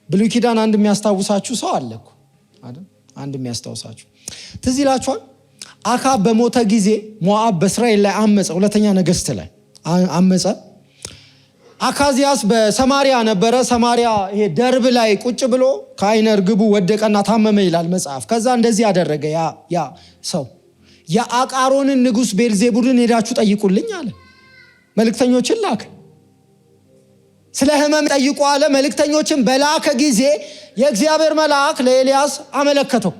ብሉይ ኪዳን አንድ የሚያስታውሳችሁ ሰው አለ እኮ አይደል? አንድ የሚያስታውሳችሁ ትዝ ይላችኋል። አካብ በሞተ ጊዜ ሞዓብ በእስራኤል ላይ አመፀ። ሁለተኛ ነገሥት ላይ አመፀ። አካዚያስ በሰማሪያ ነበረ። ሰማሪያ ይሄ ደርብ ላይ ቁጭ ብሎ ከዓይነ ርግቡ ወደቀና ታመመ ይላል መጽሐፍ። ከዛ እንደዚህ ያደረገ ያ ሰው የአቃሮንን ንጉሥ ቤልዜቡልን ሄዳችሁ ጠይቁልኝ አለ። መልእክተኞችን ላከ። ስለ ሕመም ጠይቁ አለ። መልእክተኞችን በላከ ጊዜ የእግዚአብሔር መልአክ ለኤልያስ አመለከተው።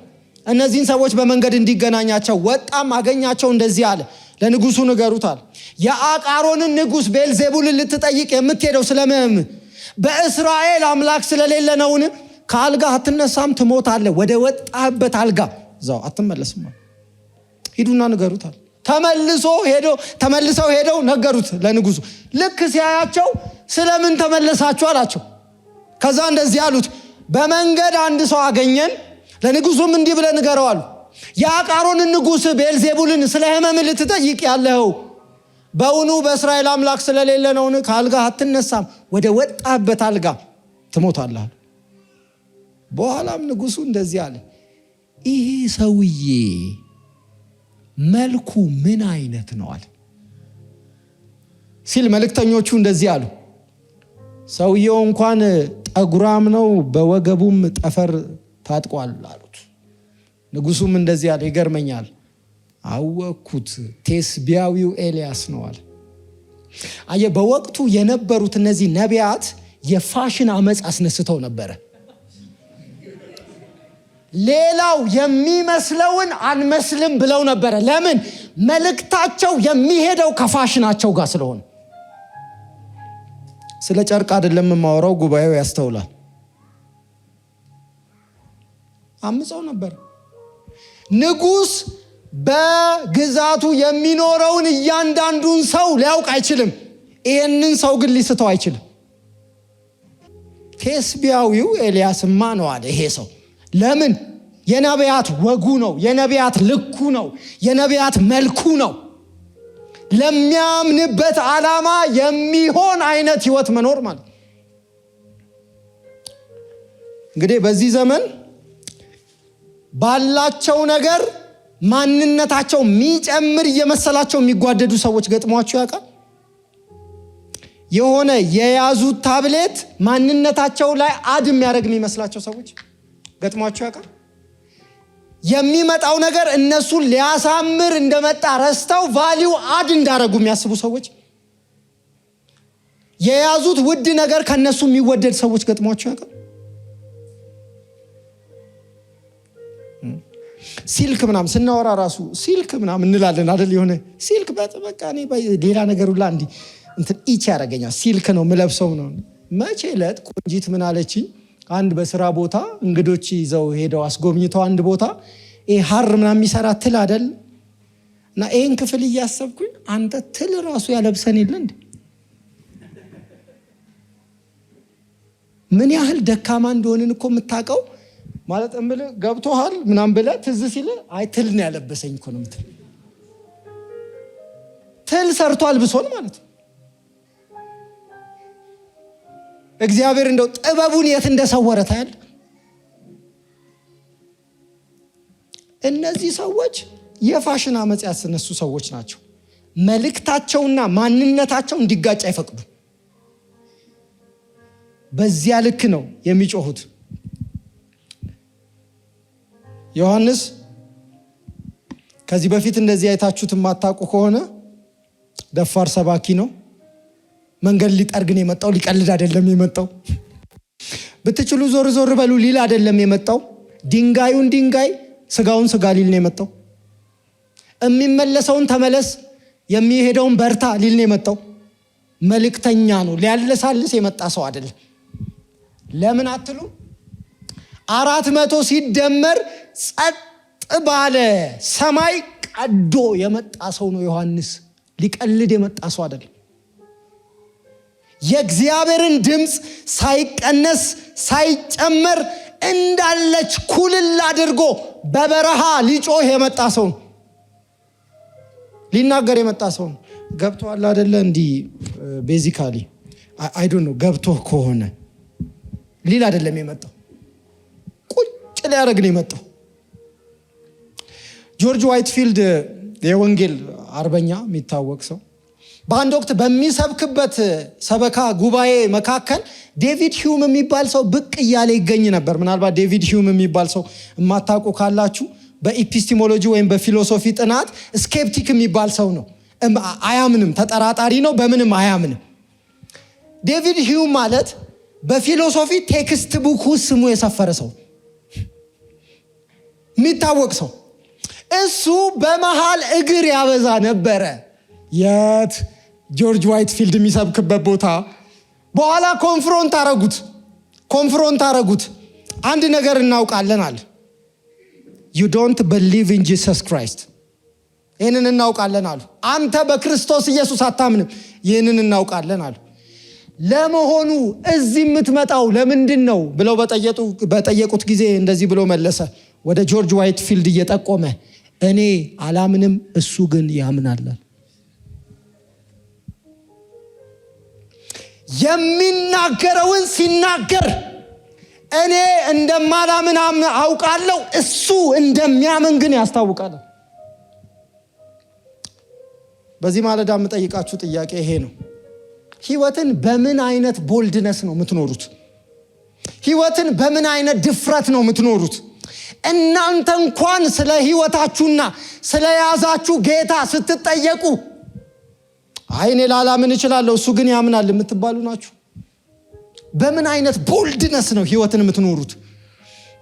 እነዚህን ሰዎች በመንገድ እንዲገናኛቸው ወጣም አገኛቸው። እንደዚህ አለ፣ ለንጉሱ ንገሩት አለ። የአቃሮንን ንጉሥ ቤልዜቡልን ልትጠይቅ የምትሄደው ስለምን? በእስራኤል አምላክ ስለሌለ ነውን? ከአልጋ አትነሳም፣ ትሞታለህ። ወደ ወጣህበት አልጋ እዛው አትመለስም። ሂዱና ንገሩት አለ። ተመልሰው ሄደው ነገሩት ለንጉሱ። ልክ ሲያያቸው ስለምን ተመለሳችሁ አላቸው። ከዛ እንደዚህ አሉት፣ በመንገድ አንድ ሰው አገኘን፣ ለንጉሱም እንዲህ ብለን ንገረው አሉ። የአቃሮንን ንጉሥ ቤልዜቡልን ስለ ሕመም ልትጠይቅ ያለኸው በውኑ በእስራኤል አምላክ ስለሌለ ነውን? ከአልጋ አትነሳም፣ ወደ ወጣህበት አልጋ ትሞታለህ። በኋላም ንጉሱ እንደዚህ አለ፣ ይሄ ሰውዬ መልኩ ምን አይነት ነው አለ ሲል መልእክተኞቹ እንደዚህ አሉ፣ ሰውየው እንኳን ጠጉራም ነው፣ በወገቡም ጠፈር ታጥቋል አሉት። ንጉሱም እንደዚህ አለ፣ ይገርመኛል፣ አወኩት፣ ቴስቢያዊው ኤልያስ ነው አለ። አየ በወቅቱ የነበሩት እነዚህ ነቢያት የፋሽን አመፅ አስነስተው ነበረ። ሌላው የሚመስለውን አንመስልም ብለው ነበረ። ለምን? መልእክታቸው የሚሄደው ከፋሽናቸው ጋር ስለሆነ። ስለ ጨርቅ አይደለም የማወራው፣ ጉባኤው ያስተውላል። አምፀው ነበር። ንጉሥ በግዛቱ የሚኖረውን እያንዳንዱን ሰው ሊያውቅ አይችልም። ይሄንን ሰው ግን ሊስተው አይችልም። ቴስቢያዊው ኤልያስማ ነው አለ ይሄ ሰው። ለምን? የነቢያት ወጉ ነው፣ የነቢያት ልኩ ነው፣ የነቢያት መልኩ ነው። ለሚያምንበት ዓላማ የሚሆን አይነት ህይወት መኖር ማለት። እንግዲህ በዚህ ዘመን ባላቸው ነገር ማንነታቸው የሚጨምር እየመሰላቸው የሚጓደዱ ሰዎች ገጥሟቸው ያውቃል? የሆነ የያዙት ታብሌት ማንነታቸው ላይ አድ የሚያደርግ የሚመስላቸው ሰዎች ገጥሟቸው ያውቃል? የሚመጣው ነገር እነሱን ሊያሳምር እንደመጣ ረስተው ቫሊዩ አድ እንዳደረጉ የሚያስቡ ሰዎች፣ የያዙት ውድ ነገር ከነሱ የሚወደድ ሰዎች ገጥሟቸው ያውቃል? ሲልክ ምናምን ስናወራ ራሱ ሲልክ ምናምን እንላለን አይደል? የሆነ ሲልክ በቃ እኔ ሌላ ነገር ሁላ እንዲህ እንትን ኢች ያደርገኛል። ሲልክ ነው የምለብሰው ነው። መቼ ዕለት ቆንጂት ምን አለችኝ? አንድ በስራ ቦታ እንግዶች ይዘው ሄደው አስጎብኝተው አንድ ቦታ ሀር ምናምን የሚሰራ ትል አይደል? እና ይሄን ክፍል እያሰብኩኝ አንተ ትል ራሱ ያለብሰን የለ እንዴ? ምን ያህል ደካማ እንደሆንን እኮ የምታውቀው ማለት እምልህ ገብቶሃል ምናምን ብለህ ትዝ ሲልህ አይ ትል ነው ያለበሰኝ እኮ ነው የምትል። ትል ሰርቷል ብሶን ማለት ነው። እግዚአብሔር እንደው ጥበቡን የት እንደሰወረ ታያለህ። እነዚህ ሰዎች የፋሽን አመጽ ያስነሱ ሰዎች ናቸው። መልእክታቸውና ማንነታቸው እንዲጋጭ አይፈቅዱም። በዚያ ልክ ነው የሚጮሁት። ዮሐንስ ከዚህ በፊት እንደዚህ አይታችሁት የማታውቁ ከሆነ ደፋር ሰባኪ ነው። መንገድ ሊጠርግ ነው የመጣው፣ ሊቀልድ አይደለም የመጣው። ብትችሉ ዞር ዞር በሉ ሊል አይደለም የመጣው። ድንጋዩን ድንጋይ ስጋውን ስጋ ሊል ነው የመጣው። የሚመለሰውን ተመለስ፣ የሚሄደውን በርታ ሊል ነው የመጣው። መልእክተኛ ነው፣ ሊያለሳልስ የመጣ ሰው አይደለም። ለምን አትሉ? 400 ሲደመር ጸጥ ባለ ሰማይ ቀዶ የመጣ ሰው ነው ዮሐንስ። ሊቀልድ የመጣ ሰው አይደለም። የእግዚአብሔርን ድምፅ ሳይቀነስ ሳይጨመር እንዳለች ኩልል አድርጎ በበረሃ ሊጮህ የመጣ ሰው ነው። ሊናገር የመጣ ሰው ነው። ገብቶሃል አይደለ? እንዲህ ቤዚካሊ አይ ዶንት ኖ ገብቶ ከሆነ ሊል አይደለም የመጣው፣ ቁጭ ሊያደርግ ነው የመጣው። ጆርጅ ዋይትፊልድ የወንጌል አርበኛ የሚታወቅ ሰው በአንድ ወቅት በሚሰብክበት ሰበካ ጉባኤ መካከል ዴቪድ ሂውም የሚባል ሰው ብቅ እያለ ይገኝ ነበር። ምናልባት ዴቪድ ሂውም የሚባል ሰው የማታውቁ ካላችሁ በኢፒስቲሞሎጂ ወይም በፊሎሶፊ ጥናት ስኬፕቲክ የሚባል ሰው ነው። አያምንም፣ ተጠራጣሪ ነው፣ በምንም አያምንም። ዴቪድ ሂውም ማለት በፊሎሶፊ ቴክስት ቡክ ውስጥ ስሙ የሰፈረ ሰው፣ የሚታወቅ ሰው። እሱ በመሃል እግር ያበዛ ነበረ። የት? ጆርጅ ዋይትፊልድ የሚሰብክበት ቦታ። በኋላ ኮንፍሮንት አረጉት። አንድ ነገር እናውቃለን አለ። you don't believe in Jesus Christ። ይህንን እናውቃለን አሉ። አንተ በክርስቶስ ኢየሱስ አታምንም፣ ይህንን እናውቃለን አሉ። ለመሆኑ እዚህ የምትመጣው ለምንድን ነው ብለው በጠየቁት ጊዜ እንደዚህ ብሎ መለሰ፣ ወደ ጆርጅ ዋይትፊልድ እየጠቆመ እኔ አላምንም፣ እሱ ግን ያምናል። የሚናገረውን ሲናገር እኔ እንደማላምን አውቃለሁ፣ እሱ እንደሚያምን ግን ያስታውቃል። በዚህ ማለዳ የምጠይቃችሁ ጥያቄ ይሄ ነው። ህይወትን በምን አይነት ቦልድነስ ነው የምትኖሩት? ህይወትን በምን አይነት ድፍረት ነው የምትኖሩት? እናንተ እንኳን ስለ ህይወታችሁና ስለ ያዛችሁ ጌታ ስትጠየቁ እኔ ላላምን እችላለሁ እሱ ግን ያምናል የምትባሉ ናችሁ። በምን አይነት ቦልድነስ ነው ህይወትን የምትኖሩት?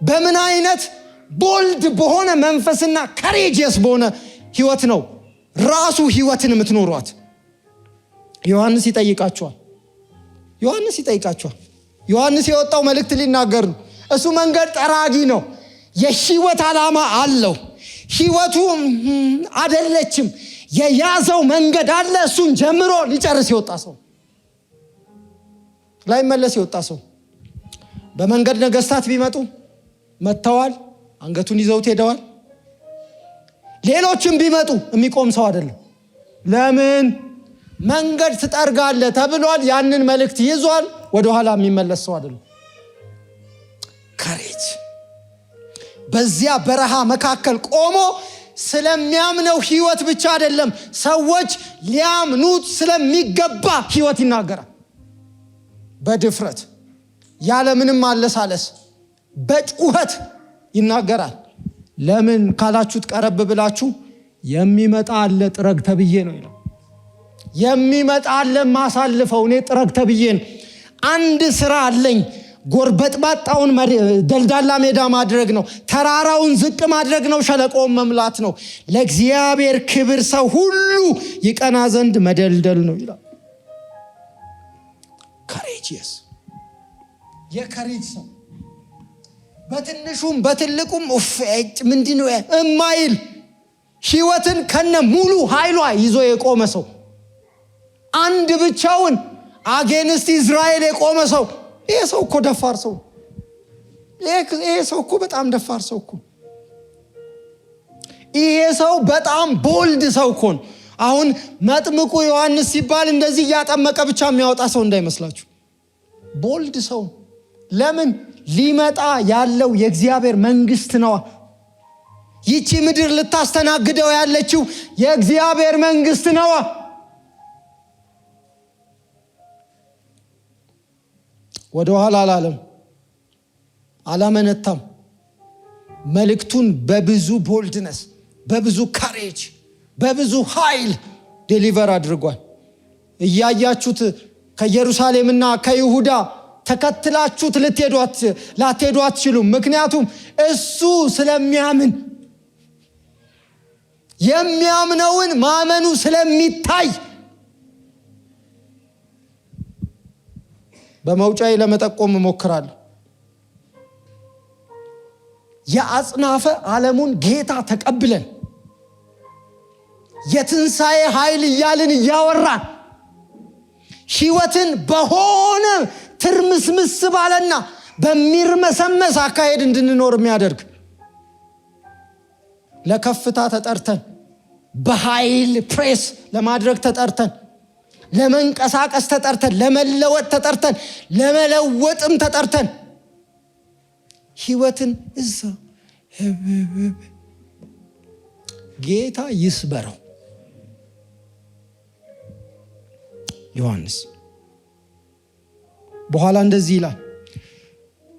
በምን አይነት ቦልድ በሆነ መንፈስና ከሬጂየስ በሆነ ህይወት ነው ራሱ ህይወትን የምትኖሯት? ዮሐንስ ይጠይቃቸዋል። ዮሐንስ የወጣው መልእክት ሊናገር ነው። እሱ መንገድ ጠራጊ ነው። የህይወት ዓላማ አለው። ህይወቱ አይደለችም፣ የያዘው መንገድ አለ። እሱን ጀምሮ ሊጨርስ የወጣ ሰው፣ ላይመለስ የወጣ ሰው። በመንገድ ነገስታት ቢመጡ መጥተዋል፣ አንገቱን ይዘውት ሄደዋል። ሌሎችም ቢመጡ የሚቆም ሰው አይደለም። ለምን? መንገድ ትጠርጋለህ ተብሏል። ያንን መልእክት ይዟል። ወደኋላ የሚመለስ ሰው አይደለም። ከሬጅ በዚያ በረሃ መካከል ቆሞ ስለሚያምነው ህይወት ብቻ አይደለም፣ ሰዎች ሊያምኑት ስለሚገባ ህይወት ይናገራል። በድፍረት ያለምንም ማለሳለስ በጩኸት ይናገራል። ለምን ካላችሁት ቀረብ ብላችሁ የሚመጣ አለ ጥረግ ተብዬ ነው ይላል። የሚመጣ አለ ማሳልፈው እኔ ጥረግ ተብዬ ነው። አንድ ስራ አለኝ። ጎርበጥባጣውን ደልዳላ ሜዳ ማድረግ ነው። ተራራውን ዝቅ ማድረግ ነው። ሸለቆውን መምላት ነው። ለእግዚአብሔር ክብር ሰው ሁሉ ይቀና ዘንድ መደልደል ነው ይላል። ከሬጂየስ የከሬጅ ሰው በትንሹም በትልቁም ምንድነው እማይል ህይወትን ከነ ሙሉ ኃይሏ ይዞ የቆመ ሰው፣ አንድ ብቻውን አጌንስት እስራኤል የቆመ ሰው። ይሄ ሰው እኮ ደፋር ሰው፣ ይሄ ሰው እኮ በጣም ደፋር ሰው እኮ። ይሄ ሰው በጣም ቦልድ ሰው እኮ ነው። አሁን መጥምቁ ዮሐንስ ሲባል እንደዚህ እያጠመቀ ብቻ የሚያወጣ ሰው እንዳይመስላችሁ። ቦልድ ሰው። ለምን? ሊመጣ ያለው የእግዚአብሔር መንግስት ነዋ። ይቺ ምድር ልታስተናግደው ያለችው የእግዚአብሔር መንግስት ነዋ። ወደ ኋላ አላለም፣ አላመነታም። መልእክቱን በብዙ ቦልድነስ፣ በብዙ ካሬጅ፣ በብዙ ኃይል ዴሊቨር አድርጓል። እያያችሁት ከኢየሩሳሌምና ከይሁዳ ተከትላችሁት ላትሄዱ አትችሉም። ምክንያቱም እሱ ስለሚያምን፣ የሚያምነውን ማመኑ ስለሚታይ። በመውጫዬ ለመጠቆም እሞክራለሁ። የአጽናፈ ዓለሙን ጌታ ተቀብለን የትንሣኤ ኃይል እያልን እያወራን ህይወትን በሆነ ትርምስምስ ባለና በሚርመሰመስ አካሄድ እንድንኖር የሚያደርግ፣ ለከፍታ ተጠርተን በኃይል ፕሬስ ለማድረግ ተጠርተን፣ ለመንቀሳቀስ ተጠርተን፣ ለመለወጥ ተጠርተን፣ ለመለወጥም ተጠርተን ህይወትን እዛ ጌታ ይስበረው። ዮሐንስ በኋላ እንደዚህ ይላል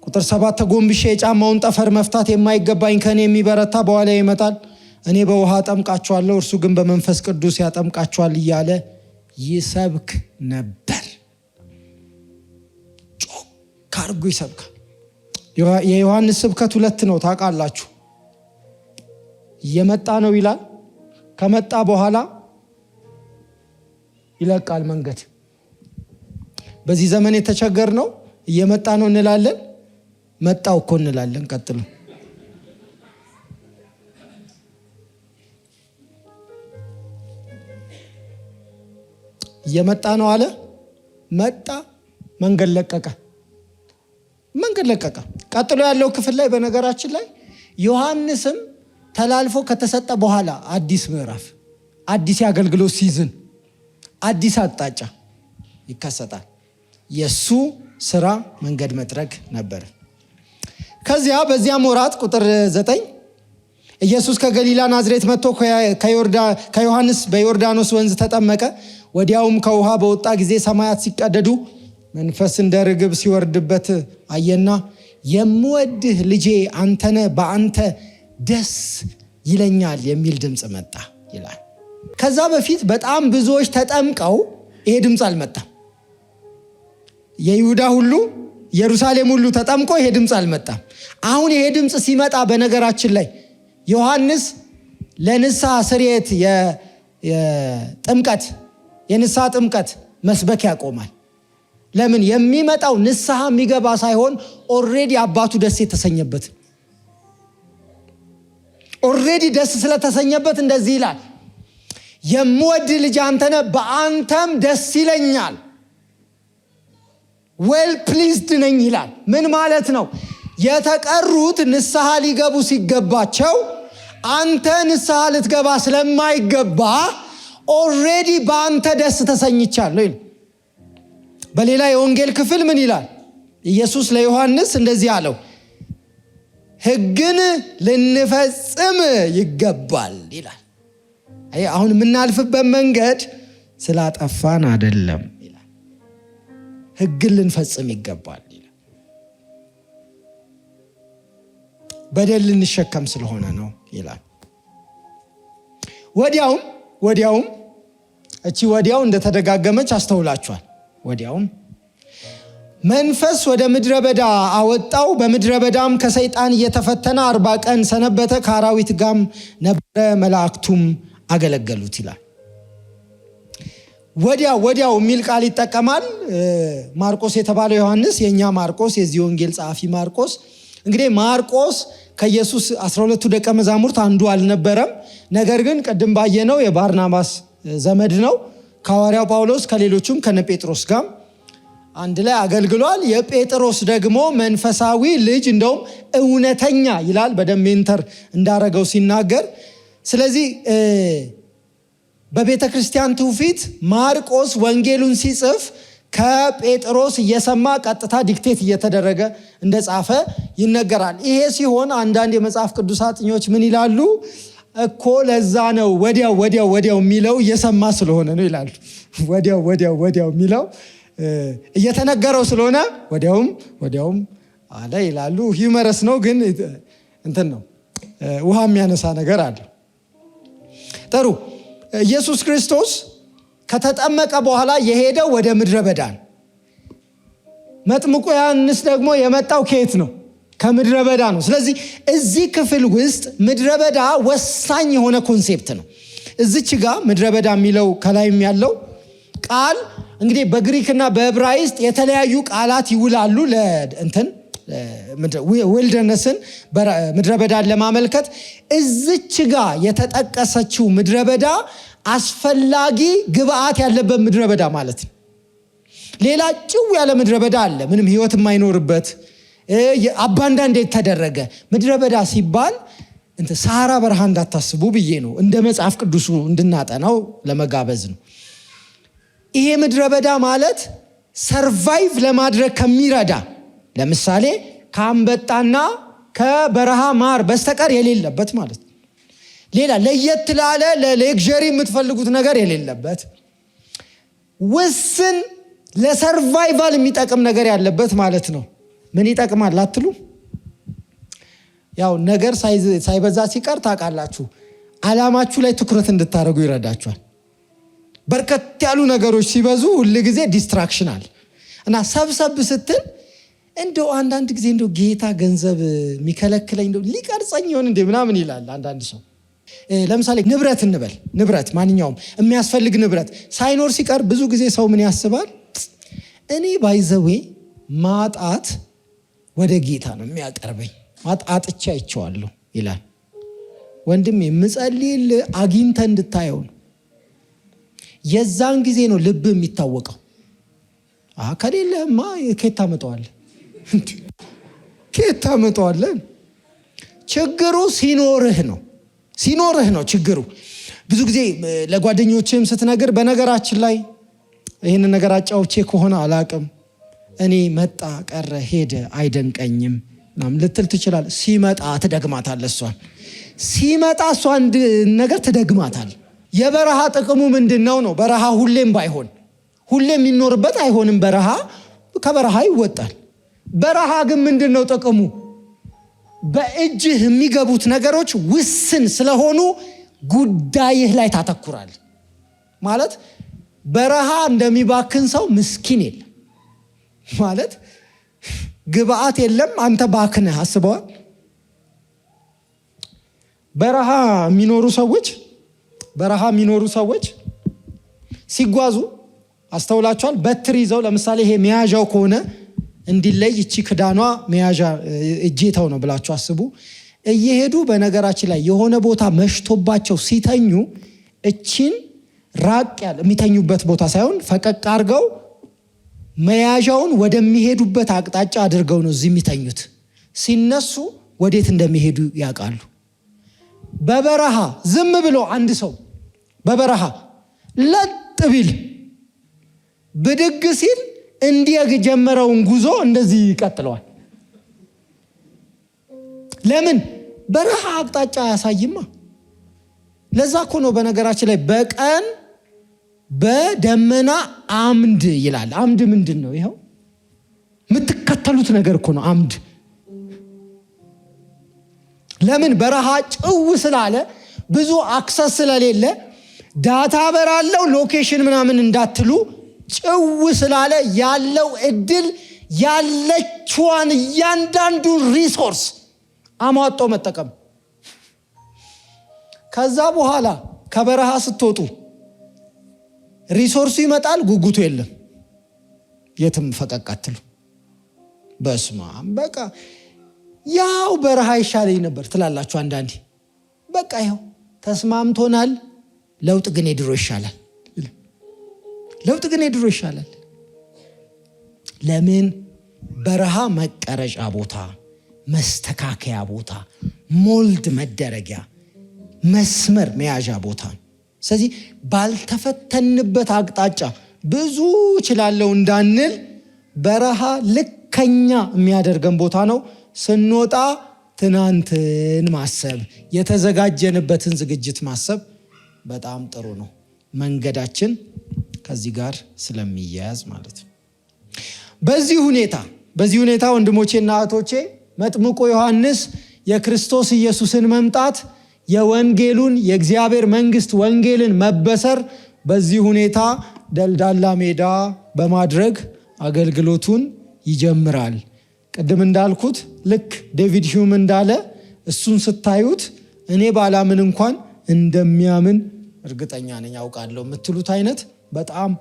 ቁጥር 7 ተጎንብሼ የጫማውን ጠፈር መፍታት የማይገባኝ ከኔ የሚበረታ በኋላ ይመጣል፣ እኔ በውሃ አጠምቃቸዋለሁ፣ እርሱ ግን በመንፈስ ቅዱስ ያጠምቃቸዋል እያለ ይሰብክ ነበር። ጮክ አድርጎ ይሰብካል። የዮሐንስ ስብከት 2 ነው ታውቃላችሁ። እየመጣ ነው ይላል፣ ከመጣ በኋላ ይለቃል መንገድ። በዚህ ዘመን የተቸገር ነው እየመጣ ነው እንላለን፣ መጣው እኮ እንላለን። ቀጥሎ እየመጣ ነው አለ፣ መጣ፣ መንገድ ለቀቀ። ቀጥሎ ያለው ክፍል ላይ በነገራችን ላይ ዮሐንስም ተላልፎ ከተሰጠ በኋላ አዲስ ምዕራፍ፣ አዲስ የአገልግሎት ሲዝን፣ አዲስ አቅጣጫ ይከሰታል። የሱ ስራ መንገድ መጥረግ ነበር። ከዚያ በዚያም ወራት ቁጥር 9 ኢየሱስ ከገሊላ ናዝሬት መጥቶ ከዮሐንስ በዮርዳኖስ ወንዝ ተጠመቀ። ወዲያውም ከውሃ በወጣ ጊዜ ሰማያት ሲቀደዱ መንፈስ እንደ ርግብ ሲወርድበት አየና የምወድህ ልጄ አንተነ፣ በአንተ ደስ ይለኛል የሚል ድምፅ መጣ ይላል። ከዛ በፊት በጣም ብዙዎች ተጠምቀው ይሄ ድምፅ አልመጣም። የይሁዳ ሁሉ ኢየሩሳሌም ሁሉ ተጠምቆ ይሄ ድምፅ አልመጣም። አሁን ይሄ ድምፅ ሲመጣ በነገራችን ላይ ዮሐንስ ለንስሐ ስርየት የንስሐ ጥምቀት መስበክ ያቆማል። ለምን? የሚመጣው ንስሐ የሚገባ ሳይሆን ኦልሬዲ አባቱ ደስ የተሰኘበት፣ ኦልሬዲ ደስ ስለተሰኘበት እንደዚህ ይላል፣ የምወድ ልጅ አንተነ፣ በአንተም ደስ ይለኛል፣ ዌል ፕሊዝድ ነኝ ይላል። ምን ማለት ነው? የተቀሩት ንስሐ ሊገቡ ሲገባቸው አንተ ንስሐ ልትገባ ስለማይገባ ኦልሬዲ በአንተ ደስ ተሰኝቻለሁ ይላል። በሌላ የወንጌል ክፍል ምን ይላል? ኢየሱስ ለዮሐንስ እንደዚህ አለው፣ ሕግን ልንፈጽም ይገባል ይላል። አሁን የምናልፍበት መንገድ ስላጠፋን አይደለም ይላል። ሕግን ልንፈጽም ይገባል ይላል። በደል ልንሸከም ስለሆነ ነው ይላል። ወዲያውም እቺ ወዲያው እንደተደጋገመች አስተውላችኋል። ወዲያውም መንፈስ ወደ ምድረ በዳ አወጣው፣ በምድረ በዳም ከሰይጣን እየተፈተነ 40 ቀን ሰነበተ፣ ከአራዊት ጋም ነበረ፣ መላእክቱም አገለገሉት ይላል። ወዲያው የሚል ቃል ይጠቀማል ማርቆስ የተባለው ዮሐንስ፣ የኛ ማርቆስ፣ የዚህ ወንጌል ጸሐፊ ማርቆስ። እንግዲህ ማርቆስ ከኢየሱስ 12ቱ ደቀ መዛሙርት አንዱ አልነበረም። ነገር ግን ቅድም ባየነው የባርናባስ ዘመድ ነው። ከሐዋርያው ጳውሎስ ከሌሎቹም ከነ ጴጥሮስ ጋር አንድ ላይ አገልግሏል። የጴጥሮስ ደግሞ መንፈሳዊ ልጅ፣ እንደውም እውነተኛ ይላል በደንብ ሜንተር እንዳረገው ሲናገር። ስለዚህ በቤተ ክርስቲያን ትውፊት ማርቆስ ወንጌሉን ሲጽፍ ከጴጥሮስ እየሰማ ቀጥታ ዲክቴት እየተደረገ እንደጻፈ ይነገራል። ይሄ ሲሆን አንዳንድ የመጽሐፍ ቅዱስ አጥኞች ምን ይላሉ? እኮ ለዛ ነው ወዲያው የሚለው እየሰማ ስለሆነ ነው ይላሉ። ወዲያው የሚለው እየተነገረው ስለሆነ ወዲያውም አለ ይላሉ። ሂውመረስ ነው ግን እንትን ነው፣ ውሃ የሚያነሳ ነገር አለ። ጥሩ። ኢየሱስ ክርስቶስ ከተጠመቀ በኋላ የሄደው ወደ ምድረ በዳ ነው። መጥምቁ ዮሐንስ ደግሞ የመጣው ከየት ነው? ከምድረ በዳ ነው። ስለዚህ እዚህ ክፍል ውስጥ ምድረ በዳ ወሳኝ የሆነ ኮንሴፕት ነው። እዚች ጋር ምድረ በዳ የሚለው ከላይም ያለው ቃል እንግዲህ በግሪክና በዕብራይስጥ የተለያዩ ቃላት ይውላሉ ለእንትን ዊልደርነስን ምድረ በዳን ለማመልከት። እዚች ጋር የተጠቀሰችው ምድረ በዳ አስፈላጊ ግብአት ያለበት ምድረ በዳ ማለት ነው። ሌላ ጭው ያለ ምድረ በዳ አለ፣ ምንም ህይወት የማይኖርበት አባንዳንድ የተደረገ ምድረ በዳ ሲባል ሰሃራ በረሃ እንዳታስቡ ብዬ ነው፣ እንደ መጽሐፍ ቅዱሱ እንድናጠናው ለመጋበዝ ነው። ይሄ ምድረ በዳ ማለት ሰርቫይቭ ለማድረግ ከሚረዳ፣ ለምሳሌ ከአንበጣና ከበረሃ ማር በስተቀር የሌለበት ማለት ነው። ሌላ ለየት ላለ ለሌክዠሪ የምትፈልጉት ነገር የሌለበት ውስን ለሰርቫይቫል የሚጠቅም ነገር ያለበት ማለት ነው። ምን ይጠቅማል አትሉ? ያው ነገር ሳይበዛ ሲቀር ታውቃላችሁ፣ ዓላማችሁ ላይ ትኩረት እንድታደርጉ ይረዳችኋል። በርከት ያሉ ነገሮች ሲበዙ ሁል ጊዜ ዲስትራክሽናል እና ሰብሰብ ስትል እንደው አንዳንድ ጊዜ እንደው ጌታ ገንዘብ የሚከለክለኝ እንደው ሊቀርጸኝ ይሆን እንዴ ምናምን ይላል አንዳንድ ሰው። ለምሳሌ ንብረት እንበል፣ ንብረት ማንኛውም የሚያስፈልግ ንብረት ሳይኖር ሲቀር ብዙ ጊዜ ሰው ምን ያስባል? እኔ ባይዘዌ ማጣት ወደ ጌታ ነው የሚያቀርበኝ፣ አጥቼ አይቼዋለሁ ይላል። ወንድም የምጸልይልህ አግኝተህ እንድታየው ነው። የዛን ጊዜ ነው ልብ የሚታወቀው። ከሌለህማ ከየት ታመጣዋለህ? ከየት ታመጣዋለህ? ችግሩ ሲኖርህ ነው ችግሩ። ብዙ ጊዜ ለጓደኞችም ስትነግር በነገራችን ላይ ይህንን ነገር አጫውቼ ከሆነ አላቅም፣ እኔ መጣ ቀረ ሄደ አይደንቀኝም ልትል ትችላል። ሲመጣ ትደግማታል። ሲመጣ እሷ አንድ ነገር ትደግማታል። የበረሃ ጥቅሙ ምንድነው ነው? በረሃ ሁሌም ባይሆን ሁሌም የሚኖርበት አይሆንም። በረሃ ከበረሃ ይወጣል። በረሃ ግን ምንድነው ጥቅሙ? በእጅህ የሚገቡት ነገሮች ውስን ስለሆኑ ጉዳይህ ላይ ታተኩራል። ማለት በረሃ እንደሚባክን ሰው ምስኪን የለም ማለት ግብአት የለም፣ አንተ ባክነህ አስበዋል። በረሃ የሚኖሩ ሰዎች ሲጓዙ አስተውላቸዋል። በትር ይዘው ለምሳሌ ይሄ መያዣው ከሆነ እንዲለይ እቺ ክዳኗ መያዣ እጄታው ነው ብላችሁ አስቡ። እየሄዱ በነገራችን ላይ የሆነ ቦታ መሽቶባቸው ሲተኙ እቺን ራቅ ያለ የሚተኙበት ቦታ ሳይሆን ፈቀቅ አድርገው መያዣውን ወደሚሄዱበት አቅጣጫ አድርገው ነው እዚህ የሚተኙት። ሲነሱ ወዴት እንደሚሄዱ ያውቃሉ። በበረሃ ዝም ብሎ አንድ ሰው በበረሃ ለጥ ቢል ብድግ ሲል እንዲህ የጀመረውን ጉዞ እንደዚህ ይቀጥለዋል። ለምን? በረሃ አቅጣጫ አያሳይማ። ለዛ እኮ ነው በነገራችን ላይ በቀን በደመና አምድ ይላል። አምድ ምንድን ነው? ይኸው የምትከተሉት ነገር እኮ ነው አምድ። ለምን? በረሃ ጭው ስላለ ብዙ አክሰስ ስለሌለ ዳታ በራለው ሎኬሽን ምናምን እንዳትሉ፣ ጭው ስላለ ያለው እድል ያለችዋን እያንዳንዱ ሪሶርስ አሟጦ መጠቀም። ከዛ በኋላ ከበረሃ ስትወጡ ሪሶርሱ ይመጣል፣ ጉጉቱ የለም፣ የትም ፈቀቅ አትሉ። በስማም በቃ ያው በረሃ ይሻለኝ ነበር ትላላችሁ አንዳንዴ። በቃ ያው ተስማምቶናል፣ ለውጥ ግን የድሮ ይሻላል። ለምን? በረሃ መቀረጫ ቦታ፣ መስተካከያ ቦታ፣ ሞልድ መደረጊያ፣ መስመር መያዣ ቦታ። ስለዚህ ባልተፈተንበት አቅጣጫ ብዙ እችላለሁ እንዳንል በረሃ ልከኛ የሚያደርገን ቦታ ነው። ስንወጣ ትናንትን ማሰብ፣ የተዘጋጀንበትን ዝግጅት ማሰብ በጣም ጥሩ ነው። መንገዳችን ከዚህ ጋር ስለሚያያዝ ማለት ነው። በዚህ ሁኔታ ወንድሞቼና እህቶቼ መጥምቁ ዮሐንስ የክርስቶስ ኢየሱስን መምጣት፣ የወንጌሉን የእግዚአብሔር መንግስት ወንጌልን መበሰር በዚህ ሁኔታ ደልዳላ ሜዳ በማድረግ አገልግሎቱን ይጀምራል። ቅድም እንዳልኩት ልክ ዴቪድ ሂውም እንዳለ እሱን ስታዩት እኔ ባላምን እንኳን እንደሚያምን እርግጠኛ ነኝ ያውቃለሁ የምትሉት አይነት በጣም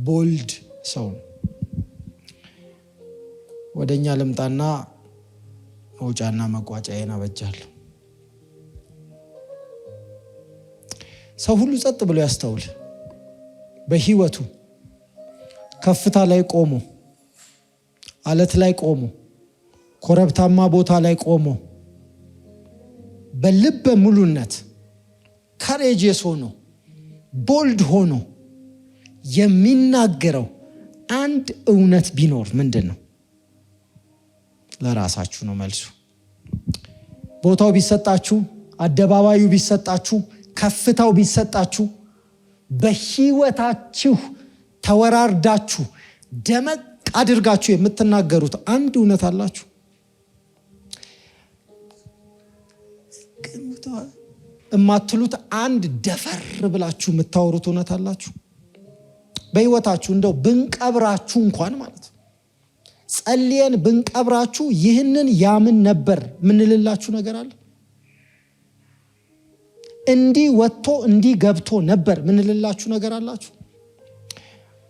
ቦልድ ሰው ነው። ወደኛ ልምጣና መውጫና መቋጫዬን አበጃለሁ። ሰው ሁሉ ጸጥ ብሎ ያስተውል። በህይወቱ ከፍታ ላይ ቆሞ፣ አለት ላይ ቆሞ፣ ኮረብታማ ቦታ ላይ ቆሞ በልበ ሙሉነት ካሬጅስ ሆኖ ቦልድ ሆኖ የሚናገረው አንድ እውነት ቢኖር ምንድን ነው? ለራሳችሁ ነው መልሱ። ቦታው ቢሰጣችሁ፣ አደባባዩ ቢሰጣችሁ፣ ከፍታው ቢሰጣችሁ፣ በህይወታችሁ ተወራርዳችሁ ደመቅ አድርጋችሁ የምትናገሩት አንድ እውነት አላችሁ። እማትሉት አንድ ደፈር ብላችሁ የምታወሩት እውነት አላችሁ። በህይወታችሁ እንደው ብንቀብራችሁ እንኳን ማለት ነው፣ ጸልየን ብንቀብራችሁ ይህንን ያምን ነበር ምንልላችሁ ነገር አለ? እንዲህ ወጥቶ እንዲህ ገብቶ ነበር ምንልላችሁ ነገር አላችሁ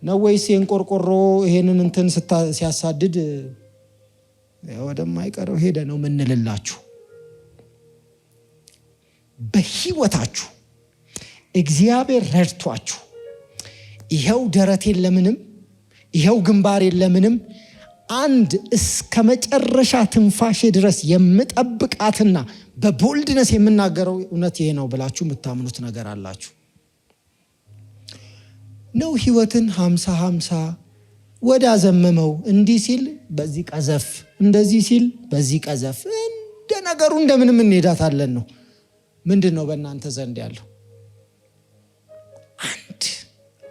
ነው ወይስ የንቆርቆሮ ይሄንን እንትን ሲያሳድድ ወደማይቀረው ሄደ ነው ምንልላችሁ? በህይወታችሁ እግዚአብሔር ረድቷችሁ ይሄው ደረቴን ለምንም ይሄው ግንባሬን ለምንም አንድ እስከ መጨረሻ ትንፋሼ ድረስ የምጠብቃትና በቦልድነስ የምናገረው እውነት ይሄ ነው ብላችሁ የምታምኑት ነገር አላችሁ ነው? ህይወትን 50-50 ወዳዘመመው እንዲህ ሲል በዚህ ቀዘፍ፣ እንደዚህ ሲል በዚህ ቀዘፍ፣ እንደ ነገሩ እንደምንም እንሄዳታለን ነው። ምንድን ነው በእናንተ ዘንድ ያለው?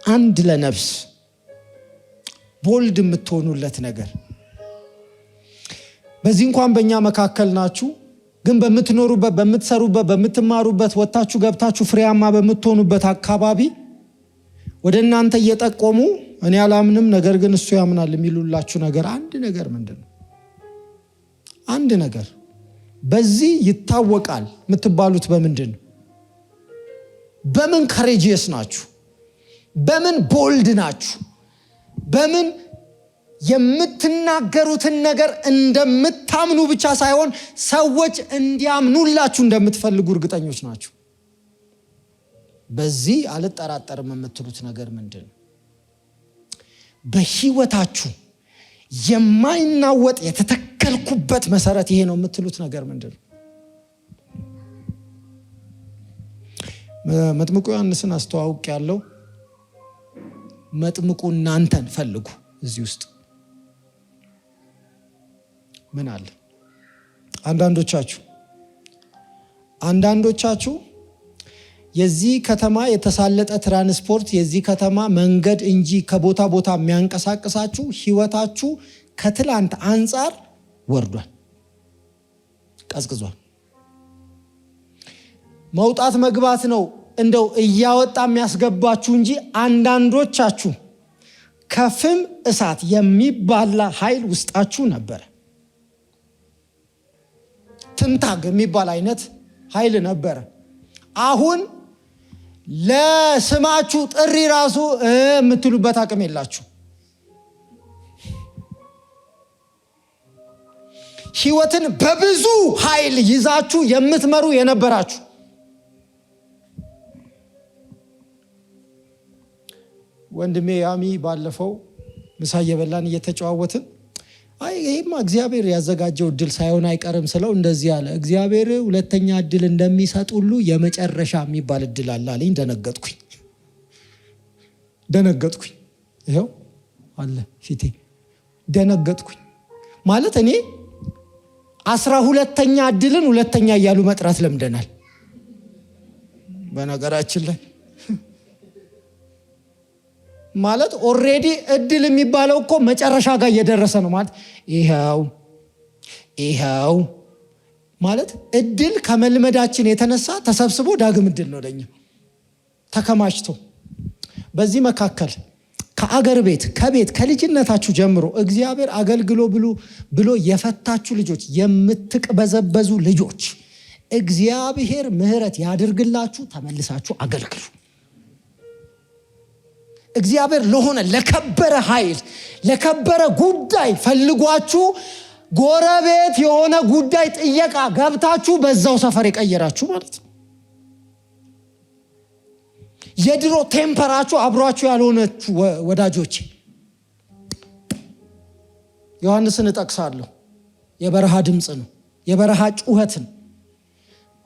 አንድ ለነፍስ ቦልድ የምትሆኑለት ነገር። በዚህ እንኳን በእኛ መካከል ናችሁ፣ ግን በምትኖሩበት፣ በምትሰሩበት፣ በምትማሩበት፣ ወጥታችሁ ገብታችሁ ፍሬያማ በምትሆኑበት አካባቢ ወደ እናንተ እየጠቆሙ እኔ አላምንም ነገር ግን እሱ ያምናል የሚሉላችሁ ነገር አንድ ነገር ምንድን ነው? አንድ ነገር በዚህ ይታወቃል የምትባሉት በምንድን ነው? በምን ከሬጂየስ ናችሁ? በምን ቦልድ ናችሁ? በምን የምትናገሩትን ነገር እንደምታምኑ ብቻ ሳይሆን ሰዎች እንዲያምኑላችሁ እንደምትፈልጉ እርግጠኞች ናችሁ? በዚህ አልጠራጠርም የምትሉት ነገር ምንድን ነው? በህይወታችሁ የማይናወጥ የተተከልኩበት መሰረት ይሄ ነው የምትሉት ነገር ምንድን ነው? መጥምቁ ዮሐንስን አስተዋውቅ ያለው መጥምቁ እናንተን ፈልጉ። እዚህ ውስጥ ምን አለ? አንዳንዶቻችሁ የዚህ ከተማ የተሳለጠ ትራንስፖርት፣ የዚህ ከተማ መንገድ እንጂ ከቦታ ቦታ የሚያንቀሳቅሳችሁ ህይወታችሁ ከትላንት አንጻር ወርዷል፣ ቀዝቅዟል። መውጣት መግባት ነው እንደው እያወጣ የሚያስገባችሁ እንጂ አንዳንዶቻችሁ ከፍም እሳት የሚባላ ኃይል ውስጣችሁ ነበረ። ትንታግ የሚባል አይነት ኃይል ነበረ። አሁን ለስማችሁ ጥሪ ራሱ የምትሉበት አቅም የላችሁ። ህይወትን በብዙ ኃይል ይዛችሁ የምትመሩ የነበራችሁ ወንድሜ ያሚ ባለፈው ምሳ እየበላን እየተጨዋወትን ይሄማ እግዚአብሔር ያዘጋጀው እድል ሳይሆን አይቀርም ስለው እንደዚህ አለ። እግዚአብሔር ሁለተኛ እድል እንደሚሰጥ ሁሉ የመጨረሻ የሚባል እድል አለ አለኝ። ደነገጥኩኝ። ይኸው አለ ፊቴ። ደነገጥኩኝ ማለት እኔ 12ኛ እድልን ሁለተኛ እያሉ መጥራት ለምደናል። በነገራችን ላይ ማለት ኦሬዲ እድል የሚባለው እኮ መጨረሻ ጋር እየደረሰ ነው ማለት ይሄው ማለት እድል ከመልመዳችን የተነሳ ተሰብስቦ ዳግም እድል ነው ለኛ ተከማችቶ። በዚህ መካከል ከአገር ቤት ከልጅነታችሁ ጀምሮ እግዚአብሔር አገልግሎ ብሎ የፈታችሁ ልጆች፣ የምትቅበዘበዙ ልጆች እግዚአብሔር ምሕረት ያድርግላችሁ፣ ተመልሳችሁ አገልግሉ። እግዚአብሔር ለሆነ ለከበረ ኃይል ለከበረ ጉዳይ ፈልጓችሁ ጎረቤት የሆነ ጉዳይ ጥየቃ ገብታችሁ በዛው ሰፈር የቀየራችሁ ማለት ነው። የድሮ ቴምፐራችሁ አብሯችሁ ያልሆነችሁ ወዳጆች ዮሐንስን እጠቅሳለሁ። የበረሃ ድምፅ ነው፣ የበረሃ ጩኸት ነው።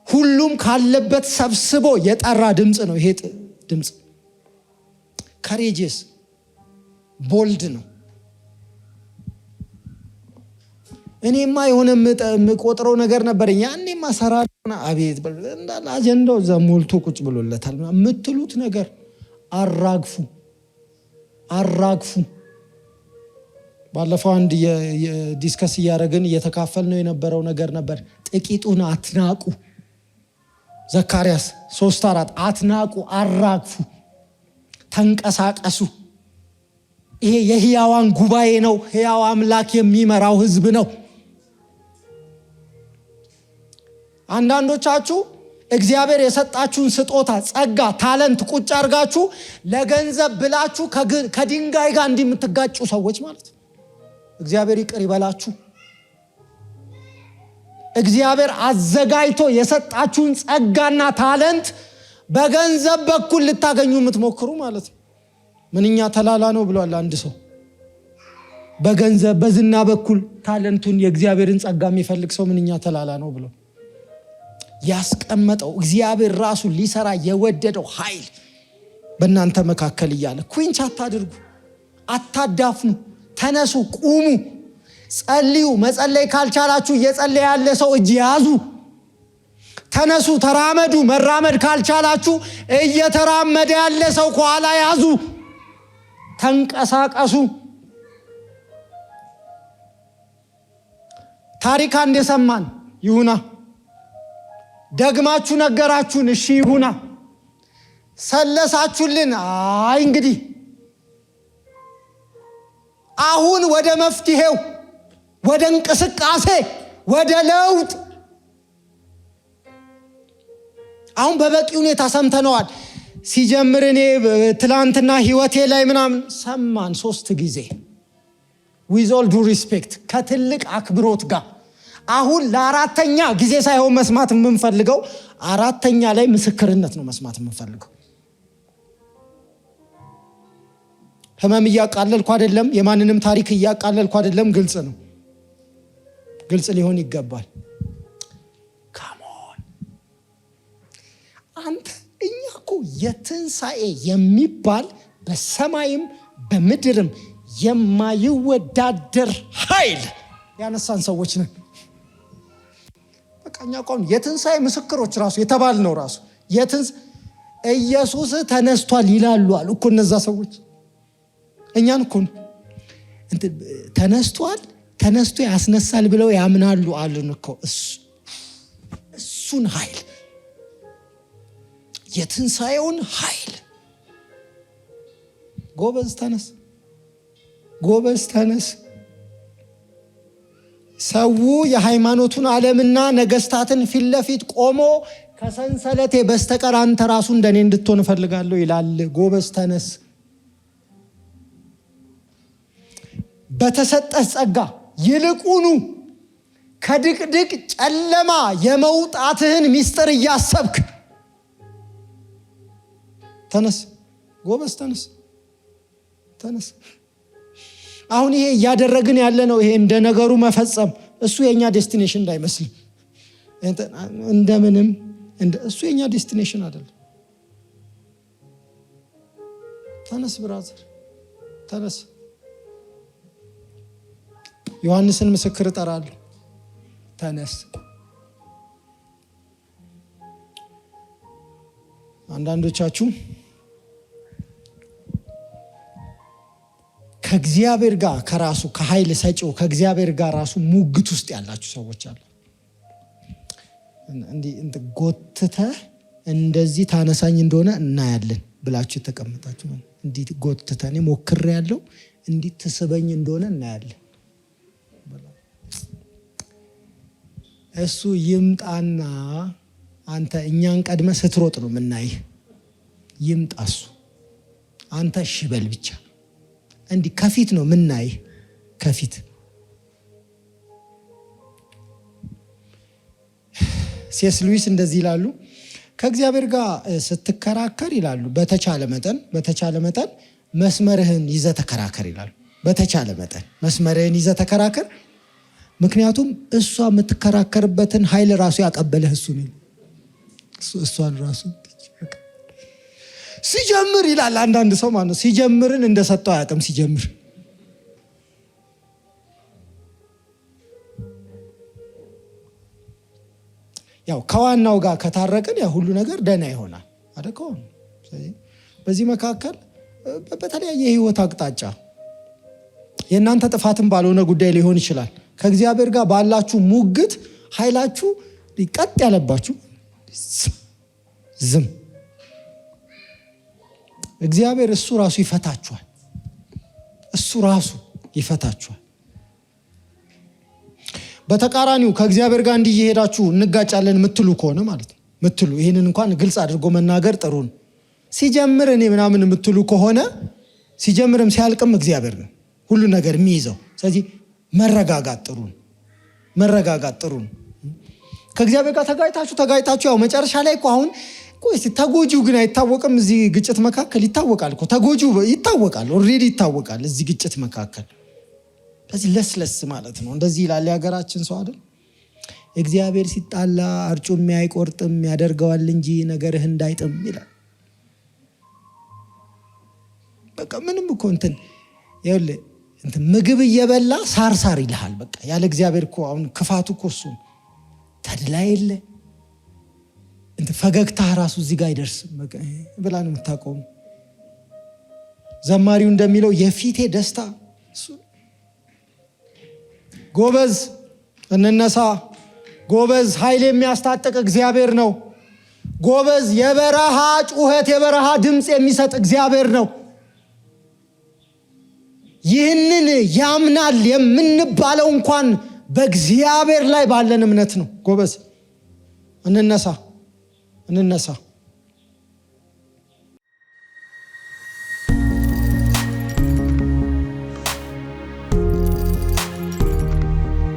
ሁሉም ካለበት ሰብስቦ የጠራ ድምፅ ነው። ይሄ ድምፅ ከሬጂየስ ቦልድ ነው። እኔማ የሆነ የምቆጥረው ነገር ነበረኝ ያኔማ ሰራና አቤት እንዳለ አጀንዳው እዛ ሞልቶ ቁጭ ብሎለታል የምትሉት ነገር አራግፉ። ባለፈው አንድ የዲስከስ እያደረግን እየተካፈልነው የነበረው ነገር ነበር። ጥቂቱን አትናቁ። ዘካርያስ 3:4 አትናቁ፣ አራግፉ፣ ተንቀሳቀሱ። ይሄ የሕያዋን ጉባኤ ነው። ሕያው አምላክ የሚመራው ህዝብ ነው። አንዳንዶቻችሁ እግዚአብሔር የሰጣችሁን ስጦታ፣ ጸጋ፣ ታለንት ቁጭ አድርጋችሁ ለገንዘብ ብላችሁ ከድንጋይ ጋር እንደምትጋጩ ሰዎች ማለት ነው። እግዚአብሔር ይቅር ይበላችሁ። እግዚአብሔር አዘጋጅቶ የሰጣችሁን ጸጋና ታለንት በገንዘብ በኩል ልታገኙ የምትሞክሩ ማለት ነው። ምንኛ ተላላ ነው ብሏል አንድ ሰው። በገንዘብ በዝና በኩል ታለንቱን የእግዚአብሔርን ጸጋ የሚፈልግ ሰው ምንኛ ተላላ ነው ብሎ ያስቀመጠው እግዚአብሔር ራሱ ሊሰራ የወደደው ኃይል በእናንተ መካከል እያለ ኩንች አታድርጉ፣ አታዳፍኑ። ተነሱ፣ ቁሙ፣ ጸልዩ። መጸለይ ካልቻላችሁ እየጸለየ ያለ ሰው እጅ ያዙ። ተነሱ፣ ተራመዱ። መራመድ ካልቻላችሁ እየተራመደ ያለ ሰው ከኋላ ያዙ። ተንቀሳቀሱ። ታሪክ አንድ የሰማን ይሁና፣ ደግማችሁ ነገራችሁን፣ እሺ ይሁና፣ ሰለሳችሁልን፣ አይ እንግዲህ አሁን ወደ መፍትሄው፣ ወደ እንቅስቃሴ፣ ወደ ለውጥ አሁን በበቂ ሁኔታ ሰምተነዋል። ሲጀምር እኔ ትላንትና ህይወቴ ላይ ምናምን ሰማን 3 ጊዜ with all due respect ከትልቅ አክብሮት ጋር። አሁን ለአራተኛ ጊዜ ሳይሆን መስማት የምንፈልገው 4ኛ ላይ ምስክርነት ነው መስማት የምንፈልገው። ህመም እያቃለልኩ አይደለም፣ የማንንም ታሪክ እያቃለልኩ አይደለም። ግልጽ ነው፣ ግልጽ ሊሆን ይገባል። ካሞን አንተ እኛ እኮ የትንሣኤ የሚባል በሰማይም በምድርም የማይወዳደር ኃይል ያነሳን ሰዎች ነን። በቃ እኛ እኮ የትንሣኤ ምስክሮች ራሱ የተባል ነው። ራሱ ኢየሱስ ተነስቷል ይላሉ አሉ እኮ እነዛ ሰዎች። እኛን እኮ ተነስቷል፣ ተነስቶ ያስነሳል ብለው ያምናሉ አሉን እኮ። እሱን ኃይል፣ የትንሣኤውን ኃይል ጎበዝ ተነስ፣ ጎበዝ ተነስ። ሰው የሃይማኖቱን ዓለምና ነገስታትን ፊት ለፊት ቆሞ ከሰንሰለቴ በስተቀር አንተ ራሱ እንደኔ እንድትሆን እፈልጋለሁ ይላል። ጎበዝ ተነስ። በተሰጠህ ጸጋ ይልቁኑ ከድቅድቅ ጨለማ የመውጣትህን ሚስጥር እያሰብክ ተነስ፣ ጎበዝ ተነስ፣ ተነስ። አሁን ይሄ እያደረግን ያለ ነው። ይሄ እንደ ነገሩ መፈጸም እሱ የኛ ዴስቲኔሽን እንዳይመስል፣ እንደምንም እሱ የኛ ዴስቲኔሽን አይደለም። ተነስ ብራዘር፣ ተነስ። ዮሐንስን ምስክር እጠራለሁ። ተነስ። አንዳንዶቻችሁ ከእግዚአብሔር ጋር ከራሱ ከኃይል ሰጪው ከእግዚአብሔር ጋር ራሱ ሙግት ውስጥ ያላችሁ ሰዎች አሉ። እንዲህ ጎትተህ እንደዚህ ታነሳኝ እንደሆነ እናያለን ብላችሁ ተቀምጣችሁ እንዲህ ጎትተህ እኔ ሞክሬያለሁ እንዲህ ትስበኝ እንደሆነ እናያለን። እሱ ይምጣና አንተ እኛን ቀድመ ስትሮጥ ነው የምናይህ። ይምጣ እሱ፣ አንተ እሺ በል ብቻ። እንዲህ ከፊት ነው የምናይህ፣ ከፊት። ሴስ ሉዊስ እንደዚህ ይላሉ፣ ከእግዚአብሔር ጋር ስትከራከር ይላሉ በተቻለ መጠን መስመርህን ይዘህ ተከራከር ይላሉ። በተቻለ መጠን መስመርህን ይዘህ ተከራከር። ምክንያቱም እሷ የምትከራከርበትን ኃይል ራሱ ያቀበለህ እሱ ነው። እሷን ራሱ ሲጀምር ይላል አንዳንድ ሰው ማለት ነው። ሲጀምርን እንደሰጠው አያውቅም። ሲጀምር ያው ከዋናው ጋር ከታረቅን ያ ሁሉ ነገር ደህና ይሆናል አይደል? ስለዚህ በዚህ መካከል በተለያየ ህይወት አቅጣጫ የእናንተ ጥፋትን ባልሆነ ጉዳይ ሊሆን ይችላል ከእግዚአብሔር ጋር ባላችሁ ሙግት ኃይላችሁ ቀጥ ያለባችሁ ዝም እግዚአብሔር እሱ ራሱ ይፈታችኋል። እሱ ራሱ ይፈታችኋል። በተቃራኒው ከእግዚአብሔር ጋር እንዲሄዳችሁ እንጋጫለን ምትሉ ከሆነ ማለት ነው ምትሉ ይሄንን እንኳን ግልጽ አድርጎ መናገር ጥሩ ነው። ሲጀምር እኔ ምናምን ምትሉ ከሆነ ሲጀምርም ሲያልቅም እግዚአብሔር ነው ሁሉ ነገር የሚይዘው። ስለዚህ መረጋጋት ጥሩ ነው። ከእግዚአብሔር ጋር ተጋጭታችሁ ያው መጨረሻ ላይ እኮ አሁን ቆይስ ተጎጂው ግን አይታወቅም። እዚህ ግጭት መካከል ይታወቃል እኮ ተጎጂው ይታወቃል። ኦልሬዲ ይታወቃል እዚህ ግጭት መካከል። ስለዚህ ለስለስ ማለት ነው። እንደዚህ ይላል የሀገራችን ሰው አይደል? እግዚአብሔር ሲጣላ አርጩም አይቆርጥም ያደርገዋል እንጂ ነገርህ እንዳይጥም ይላል። በቃ ምንም እኮ እንትን ይኸውልህ እንትን ምግብ እየበላ ሳር ይልሃል። በቃ ያለ እግዚአብሔር እኮ አሁን ክፋቱ እኮ እሱ ተድላ የለ እንትን ፈገግታ ራሱ እዚህ ጋር አይደርስም ብላ ነው የምታውቀው። ዘማሪው እንደሚለው የፊቴ ደስታ እሱ። ጎበዝ እንነሳ፣ ጎበዝ ኃይል የሚያስታጥቅ እግዚአብሔር ነው። ጎበዝ የበረሃ ጩኸት የበረሃ ድምፅ የሚሰጥ እግዚአብሔር ነው። ይህንን ያምናል የምንባለው እንኳን በእግዚአብሔር ላይ ባለን እምነት ነው። ጎበዝ እንነሳ።